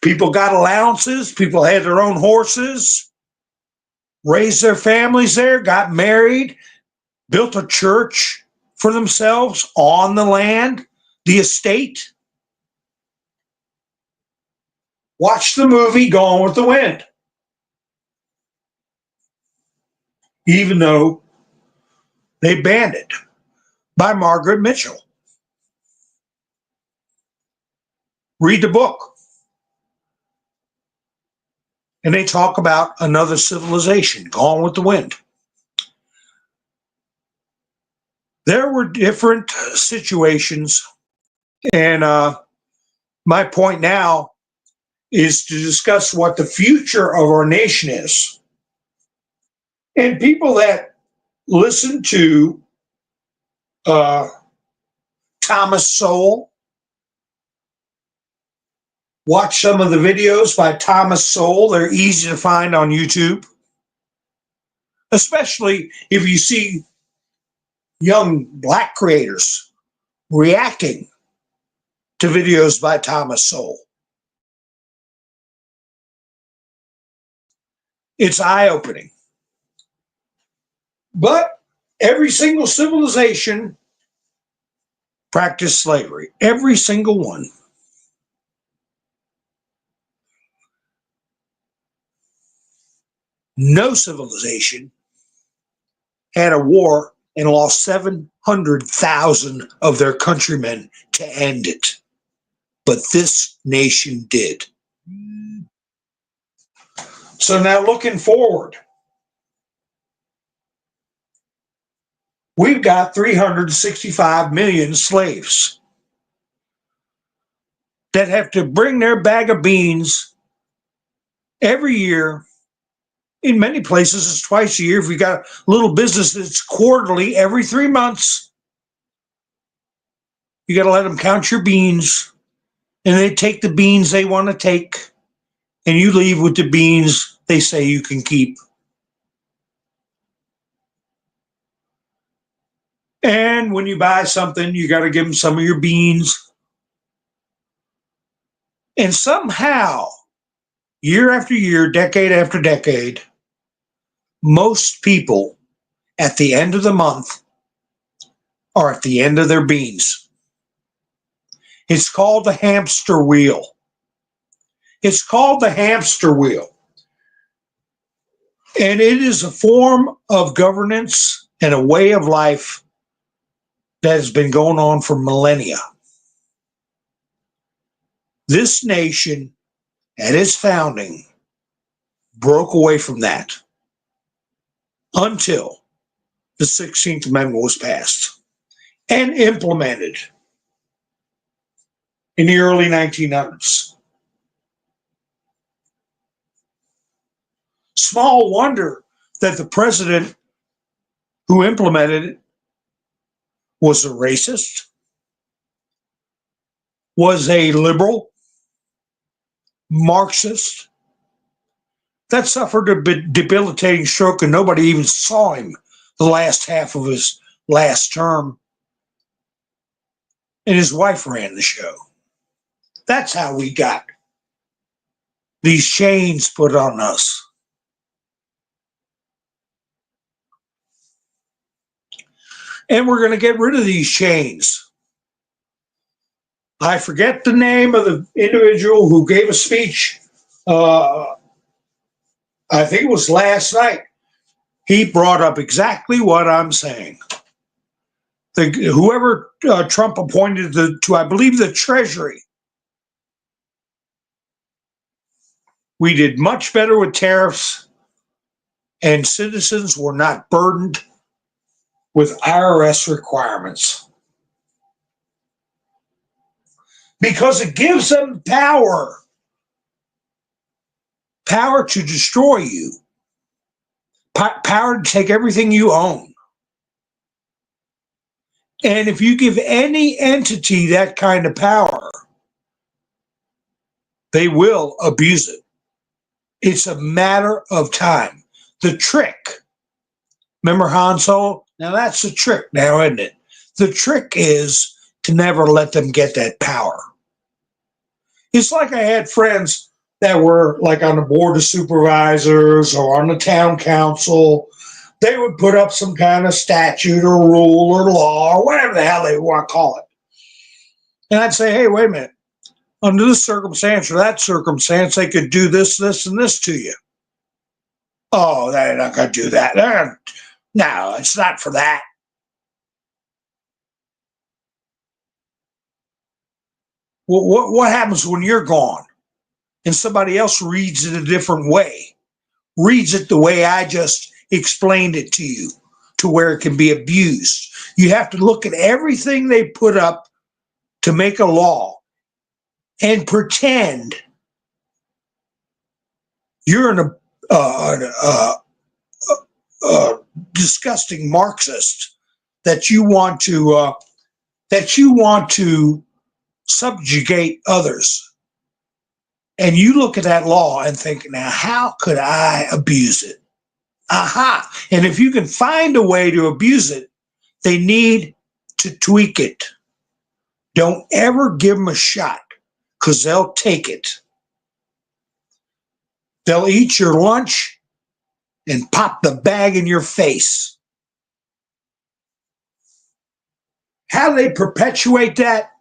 People got allowances. People had their own horses, raised their families there, got married, built a church for themselves on the land, the estate. Watch the movie Gone with the Wind. Even though they banned it, by Margaret Mitchell. Read the book. And they talk about another civilization, Gone with the Wind. There were different situations, and my point now is to discuss what the future of our nation is. And people that listen to Thomas Sowell. Watch some of the videos by Thomas Sowell. They're easy to find on YouTube, especially if you see young black creators reacting to videos by Thomas Sowell. It's eye-opening. But every single civilization practiced slavery. Every single one. No civilization had a war and lost 700,000 of their countrymen to end it. But this nation did. So now looking forward, we've got 365 million slaves that have to bring their bag of beans every year. In many places, it's twice a year. If you got a little business, it's quarterly, every 3 months. You got to let them count your beans, and they take the beans they want to take, and you leave with the beans they say you can keep. And when you buy something, you got to give them some of your beans. And somehow, year after year, decade after decade, most people at the end of the month are at the end of their beans. It's called the hamster wheel. It's called the hamster wheel. And it is a form of governance and a way of life that has been going on for millennia. This nation, at its founding, broke away from that until the 16th Amendment was passed and implemented in the early 1900s. Small wonder that the president who implemented it was a racist, was a liberal, Marxist, that suffered a debilitating stroke and nobody even saw him the last half of his last term. And his wife ran the show. That's how we got these chains put on us. And we're going to get rid of these chains. I forget the name of the individual who gave a speech. I think it was last night. He brought up exactly what I'm saying. Whoever Trump appointed to, I believe, the Treasury. We did much better with tariffs, and citizens were not burdened with IRS requirements. Because it gives them power to destroy you, power to take everything you own. And if you give any entity that kind of power, they will abuse it. It's a matter of time. The trick, remember Han Solo? Now that's the trick now, isn't it? The trick is to never let them get that power. It's like I had friends that were like on the board of supervisors or on the town council. They would put up some kind of statute or rule or law or whatever the hell they want to call it. And I'd say, hey, wait a minute. Under this circumstance or that circumstance, they could do this, this, and this to you. Oh, they're not going to do that. No, it's not for that. Well, what happens when you're gone and somebody else reads it a different way, reads it the way I just explained it to you, to where it can be abused? You have to look at everything they put up to make a law and pretend you're an disgusting Marxist that you want to subjugate others. And you look at that law and think, now, how could I abuse it? Aha. And if you can find a way to abuse it, they need to tweak it. Don't ever give them a shot, because they'll take it. They'll eat your lunch and pop the bag in your face. How do they perpetuate that?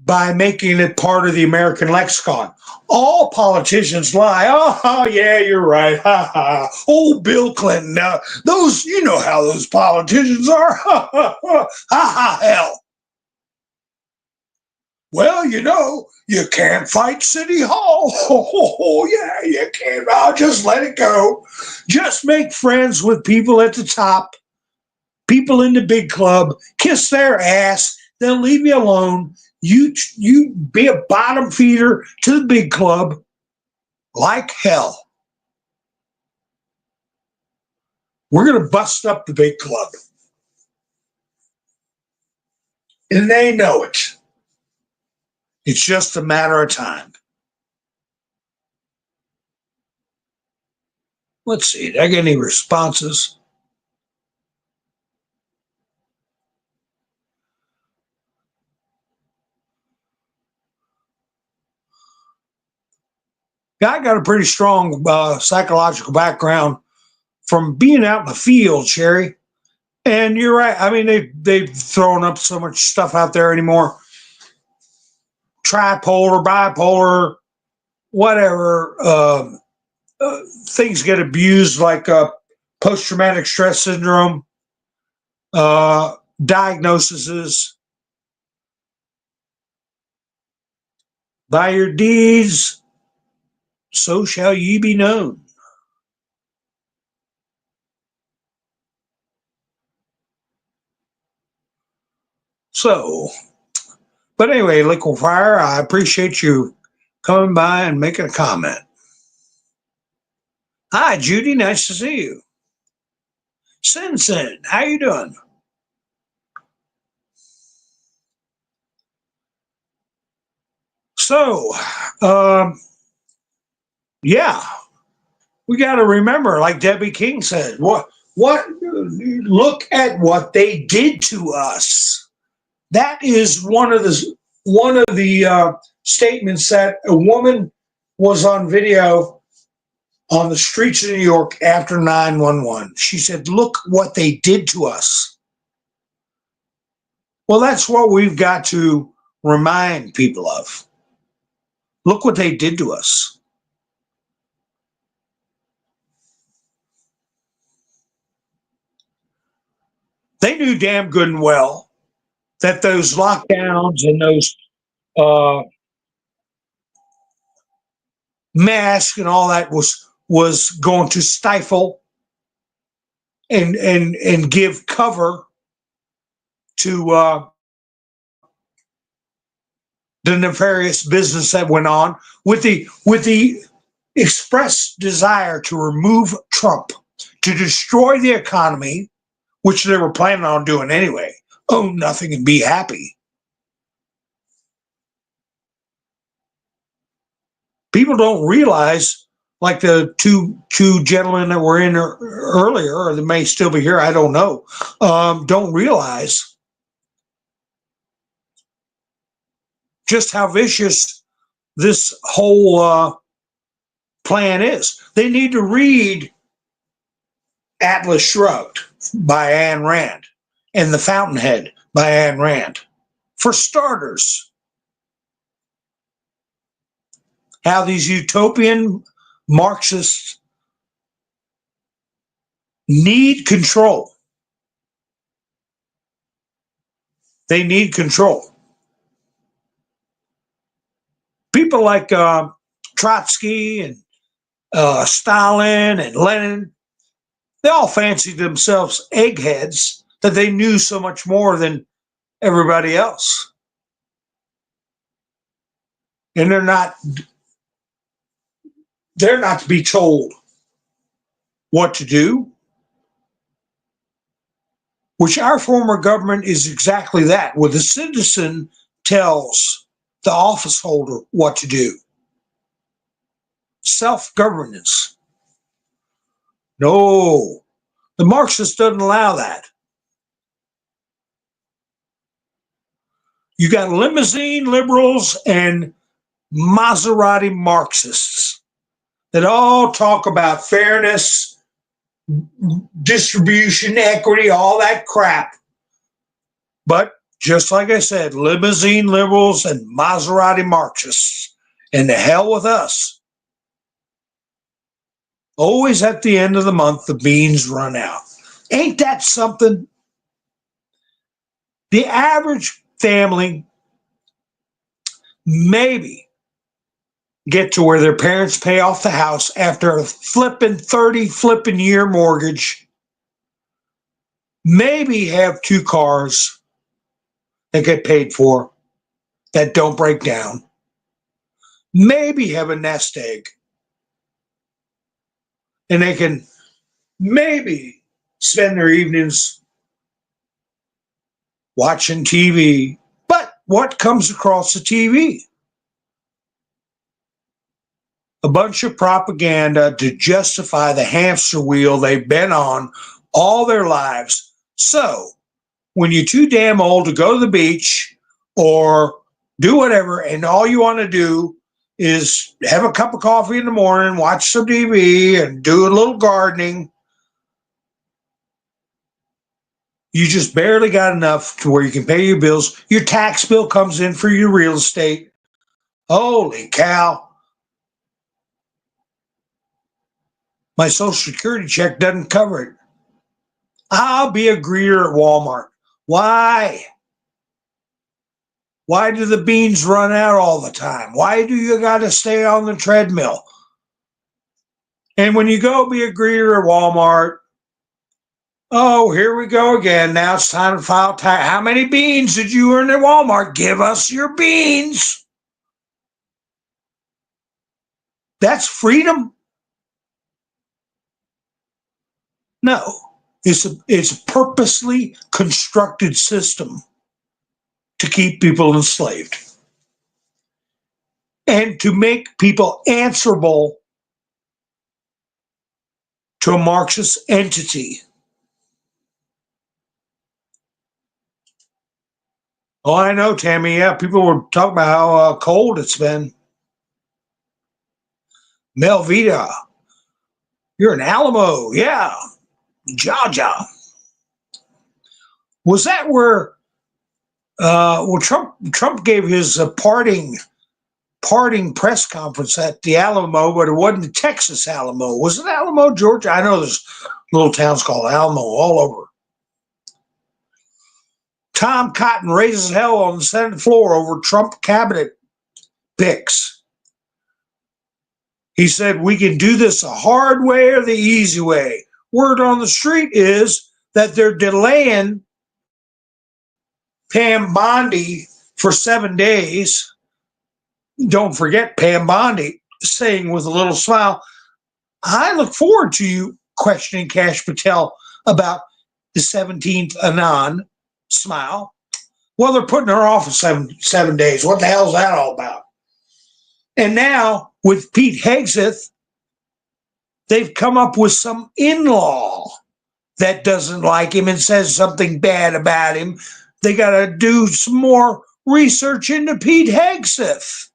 By making it part of the American lexicon. All politicians lie. Oh, yeah, you're right. Ha ha. Oh, Bill Clinton. Those, you know how those politicians are. Ha ha ha. Ha ha hell. Well, you can't fight City Hall. Oh, yeah, you can't. I'll just let it go. Just make friends with people at the top, people in the big club, kiss their ass. They'll leave you alone. You be a bottom feeder to the big club like hell. We're going to bust up the big club. And they know it. It's just a matter of time. Let's see. Did I get any responses? I got a pretty strong psychological background from being out in the field, Sherry. And you're right. I mean, they've thrown up so much stuff out there anymore. Tripolar, bipolar, whatever. Things get abused, like post-traumatic stress syndrome, diagnoses. By your deeds, so shall ye be known. So, but anyway, Liquefier, I appreciate you coming by and making a comment. Hi, Judy. Nice to see you. Sin, how you doing? So, yeah, we got to remember, like Debbie King said, what? Look at what they did to us. That is one of the statements that a woman was on video on the streets of New York after 9/11. She said, "Look what they did to us." Well, that's what we've got to remind people of. Look what they did to us. They knew damn good and well that those lockdowns and those uh, masks and all that was going to stifle and give cover to the nefarious business that went on with the express desire to remove Trump, to destroy the economy, which they were planning on doing anyway. Own nothing and be happy. People don't realize, like the two gentlemen that were in earlier, or they may still be here, I don't know, don't realize just how vicious this whole plan is. They need to read Atlas Shrugged by Ayn Rand and The Fountainhead by Ayn Rand. For starters, how these utopian Marxists need control. They need control. People like Trotsky and Stalin and Lenin, they all fancied themselves eggheads, that they knew so much more than everybody else. And they're not to be told what to do. which our form of government is exactly that, where the citizen tells the office holder what to do. Self-governance. No, the Marxist doesn't allow that. You got limousine liberals and Maserati Marxists that all talk about fairness, distribution, equity, all that crap. But just like I said, limousine liberals and Maserati Marxists, and the hell with us. Always at the end of the month, the beans run out. Ain't that something? The average family maybe get to where their parents pay off the house after a flipping 30 flipping year mortgage, maybe have 2 cars that get paid for that don't break down, maybe have a nest egg, and they can maybe spend their evenings watching TV. But what comes across the TV? A bunch of propaganda to justify the hamster wheel they've been on all their lives. So when you're too damn old to go to the beach or do whatever, and all you want to do is have a cup of coffee in the morning, watch some TV, and do a little gardening, you just barely got enough to where you can pay your bills. Your tax bill comes in for your real estate. Holy cow. My Social Security check doesn't cover it. I'll be a greeter at Walmart. Why? Why do the beans run out all the time? Why do you got to stay on the treadmill? And when you go be a greeter at Walmart, oh, here we go again. Now it's time to file tax. How many beans did you earn at Walmart? Give us your beans. That's freedom? No. It's a purposely constructed system to keep people enslaved and to make people answerable to a Marxist entity. Oh, I know, Tammy. Yeah, people were talking about how cold it's been. Melvita, you're in Alamo. Yeah, Georgia. Was that where? Well, Trump gave his parting press conference at the Alamo, but it wasn't the Texas Alamo. Was it Alamo, Georgia? I know there's little towns called Alamo all over. Tom Cotton raises hell on the Senate floor over Trump cabinet picks. He said, we can do this the hard way or the easy way. Word on the street is that they're delaying Pam Bondi for 7 days. Don't forget Pam Bondi saying with a little smile, I look forward to you questioning Kash Patel about the 17th Anon. Smile. Well, they're putting her off for 7 days. What the hell is that all about? And now with Pete Hegseth, they've come up with some in-law that doesn't like him and says something bad about him. They got to do some more research into Pete Hegseth.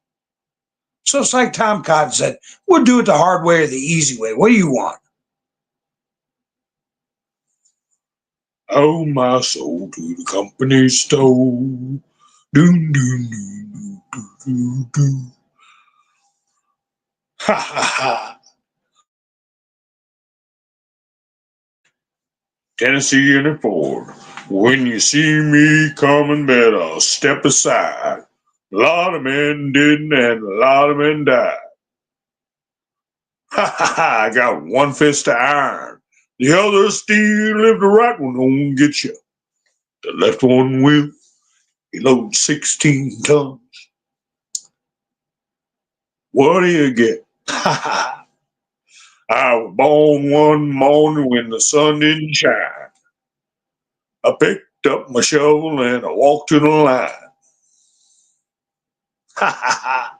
So it's like Tom Cotton said, we'll do it the hard way or the easy way. What do you want? Oh, my soul to the company store. Doom, doom, doom, doom, doom, doom. Ha, ha, ha. Tennessee in a Ford. When you see me coming, better step aside. A lot of men didn't, and a lot of men died. Ha, ha, ha. I got one fist of iron. The other steel, if the right one don't get you. The left one will. He loads 16 tons. What do you get? Ha ha. I was born one morning when the sun didn't shine. I picked up my shovel and I walked to the line. Ha ha ha.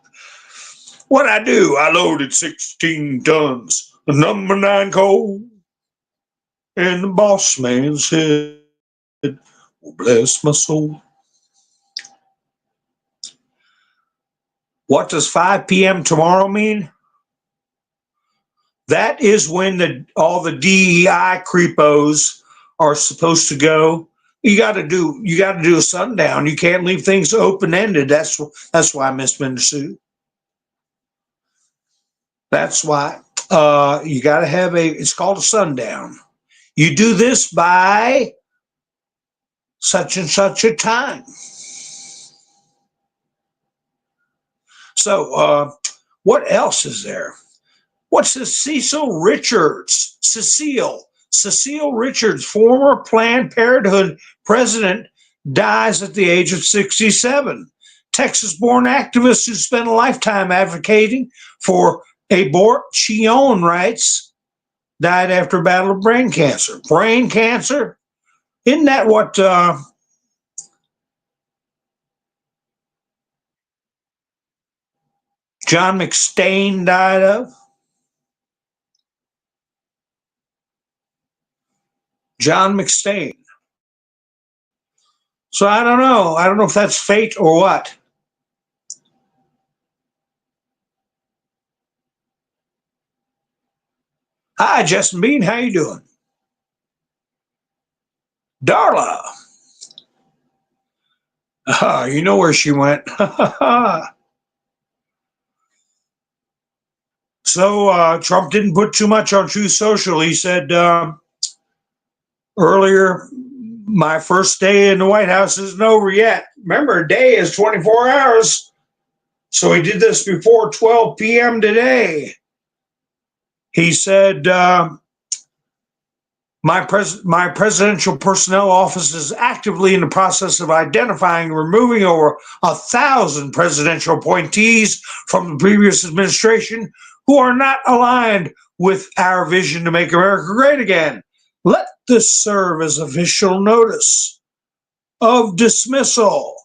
What I do? I loaded 16 tons of number 9 coal. And the boss man said, well, bless my soul. What does 5 p.m. tomorrow mean? That is when all the DEI creepos are supposed to go. You got to do a sundown. You can't leave things open ended. That's why, Miss Mindersuit. That's why you got to have it's called a sundown. You do this by such and such a time. So what else is there? What's this? Cecile Richards, former Planned Parenthood president, dies at the age of 67. Texas-born activist who spent a lifetime advocating for abortion rights died after a battle of brain cancer. Brain cancer? Isn't that what John McStain died of? John McStain. So I don't know. I don't know if that's fate or what. Hi, Justin Bean. How you doing? Darla. You know where she went. So Trump didn't put too much on Truth Social. He said earlier, my first day in the White House isn't over yet. Remember, a day is 24 hours. So he did this before 12 p.m. today. He said, my presidential personnel office is actively in the process of identifying and removing over 1,000 presidential appointees from the previous administration who are not aligned with our vision to make America great again. Let this serve as official notice of dismissal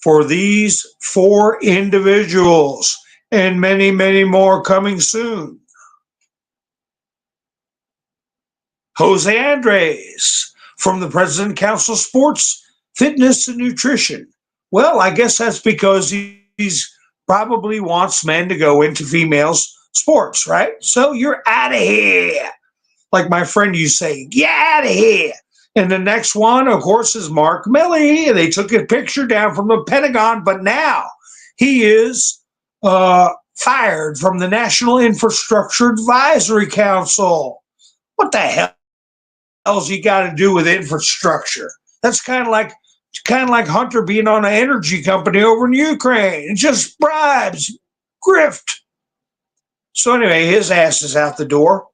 for these 4 individuals and many, many more coming soon. Jose Andres from the President Council of Sports, Fitness, and Nutrition. Well, I guess that's because he's probably wants men to go into females' sports, right? So you're out of here. Like my friend used to say, get out of here. And the next one, of course, is Mark Milley. They took a picture down from the Pentagon, but now he is fired from the National Infrastructure Advisory Council. What the hell else you got to do with infrastructure? That's kind of like Hunter being on an energy company over in Ukraine. It just bribes, grift. So anyway, his ass is out the door.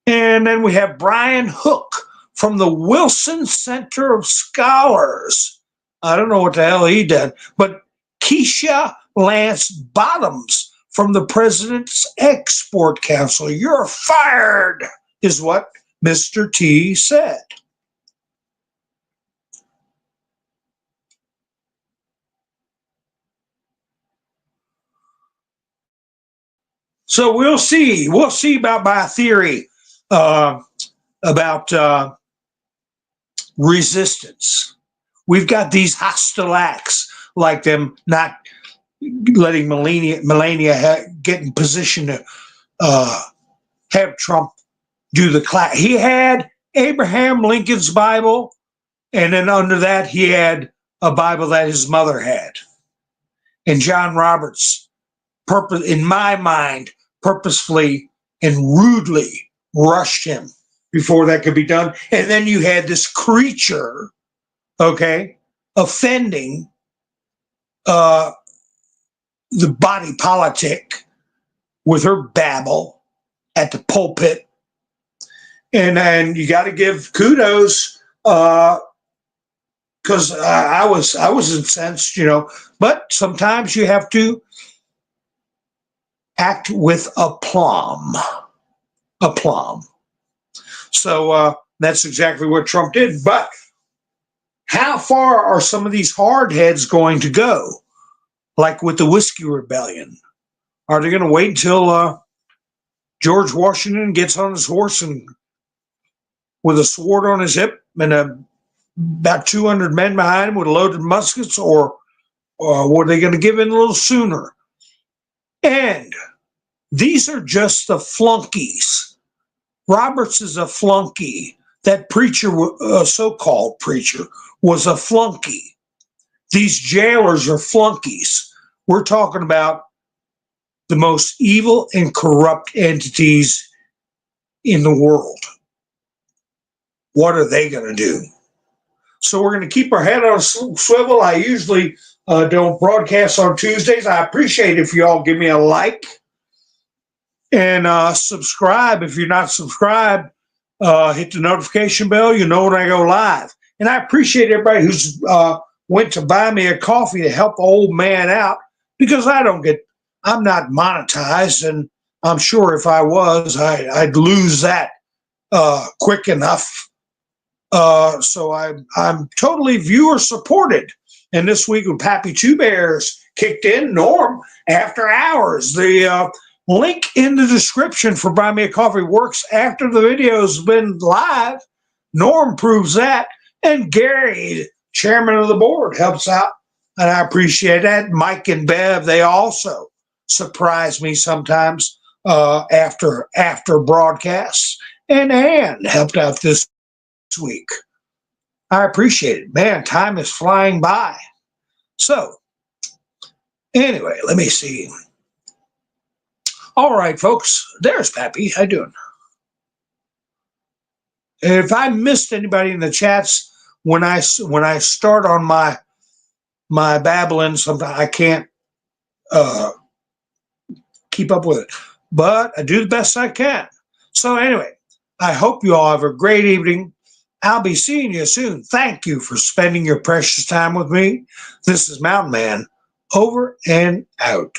And then we have Brian Hook from the Wilson Center of Scholars. I don't know what the hell he did, but Keisha Lance Bottoms from the President's Export Council. You're fired, is what Mr. T said. So we'll see. We'll see about my theory about resistance. We've got these hostile acts like them not letting Melania get in position to have Trump do the class. He had Abraham Lincoln's Bible, and then under that he had a Bible that his mother had. And John Roberts, in my mind, purposefully and rudely rushed him before that could be done. And then you had this creature, offending the body politic with her babble at the pulpit. And you got to give kudos because I was incensed, but sometimes you have to act with aplomb. So that's exactly what Trump did. But how far are some of these hardheads going to go? Like with the Whiskey Rebellion? Are they going to wait until George Washington gets on his horse and with a sword on his hip and about 200 men behind him with loaded muskets, or were they going to give in a little sooner? And these are just the flunkies. Roberts is a flunky. That preacher, so-called preacher, was a flunky. These jailers are flunkies. We're talking about the most evil and corrupt entities in the world. What are they going to do? So we're going to keep our head on a swivel. I usually don't broadcast on Tuesdays. I appreciate if you all give me a like and subscribe. If you're not subscribed, hit the notification bell. You know when I go live. And I appreciate everybody who's went to buy me a coffee to help the old man out, because I'm not monetized, and I'm sure if I was, I'd lose that quick enough. So I'm totally viewer supported. And this week when Pappy Two Bears kicked in, Norm After Hours, the link in the description for Buy Me a Coffee works after the video's been live. Norm proves that. And Gary, chairman of the board, helps out. And I appreciate that. Mike and Bev, they also surprise me sometimes after broadcasts. And Ann helped out this week. I appreciate it. Man, time is flying by. So, anyway, let me see. All right, folks. There's Pappy. How you doing? If I missed anybody in the chats when I start on my babbling, sometimes I can't keep up with it, but I do the best I can. So anyway, I hope you all have a great evening. I'll be seeing you soon. Thank you for spending your precious time with me. This is Mountain Man, over and out.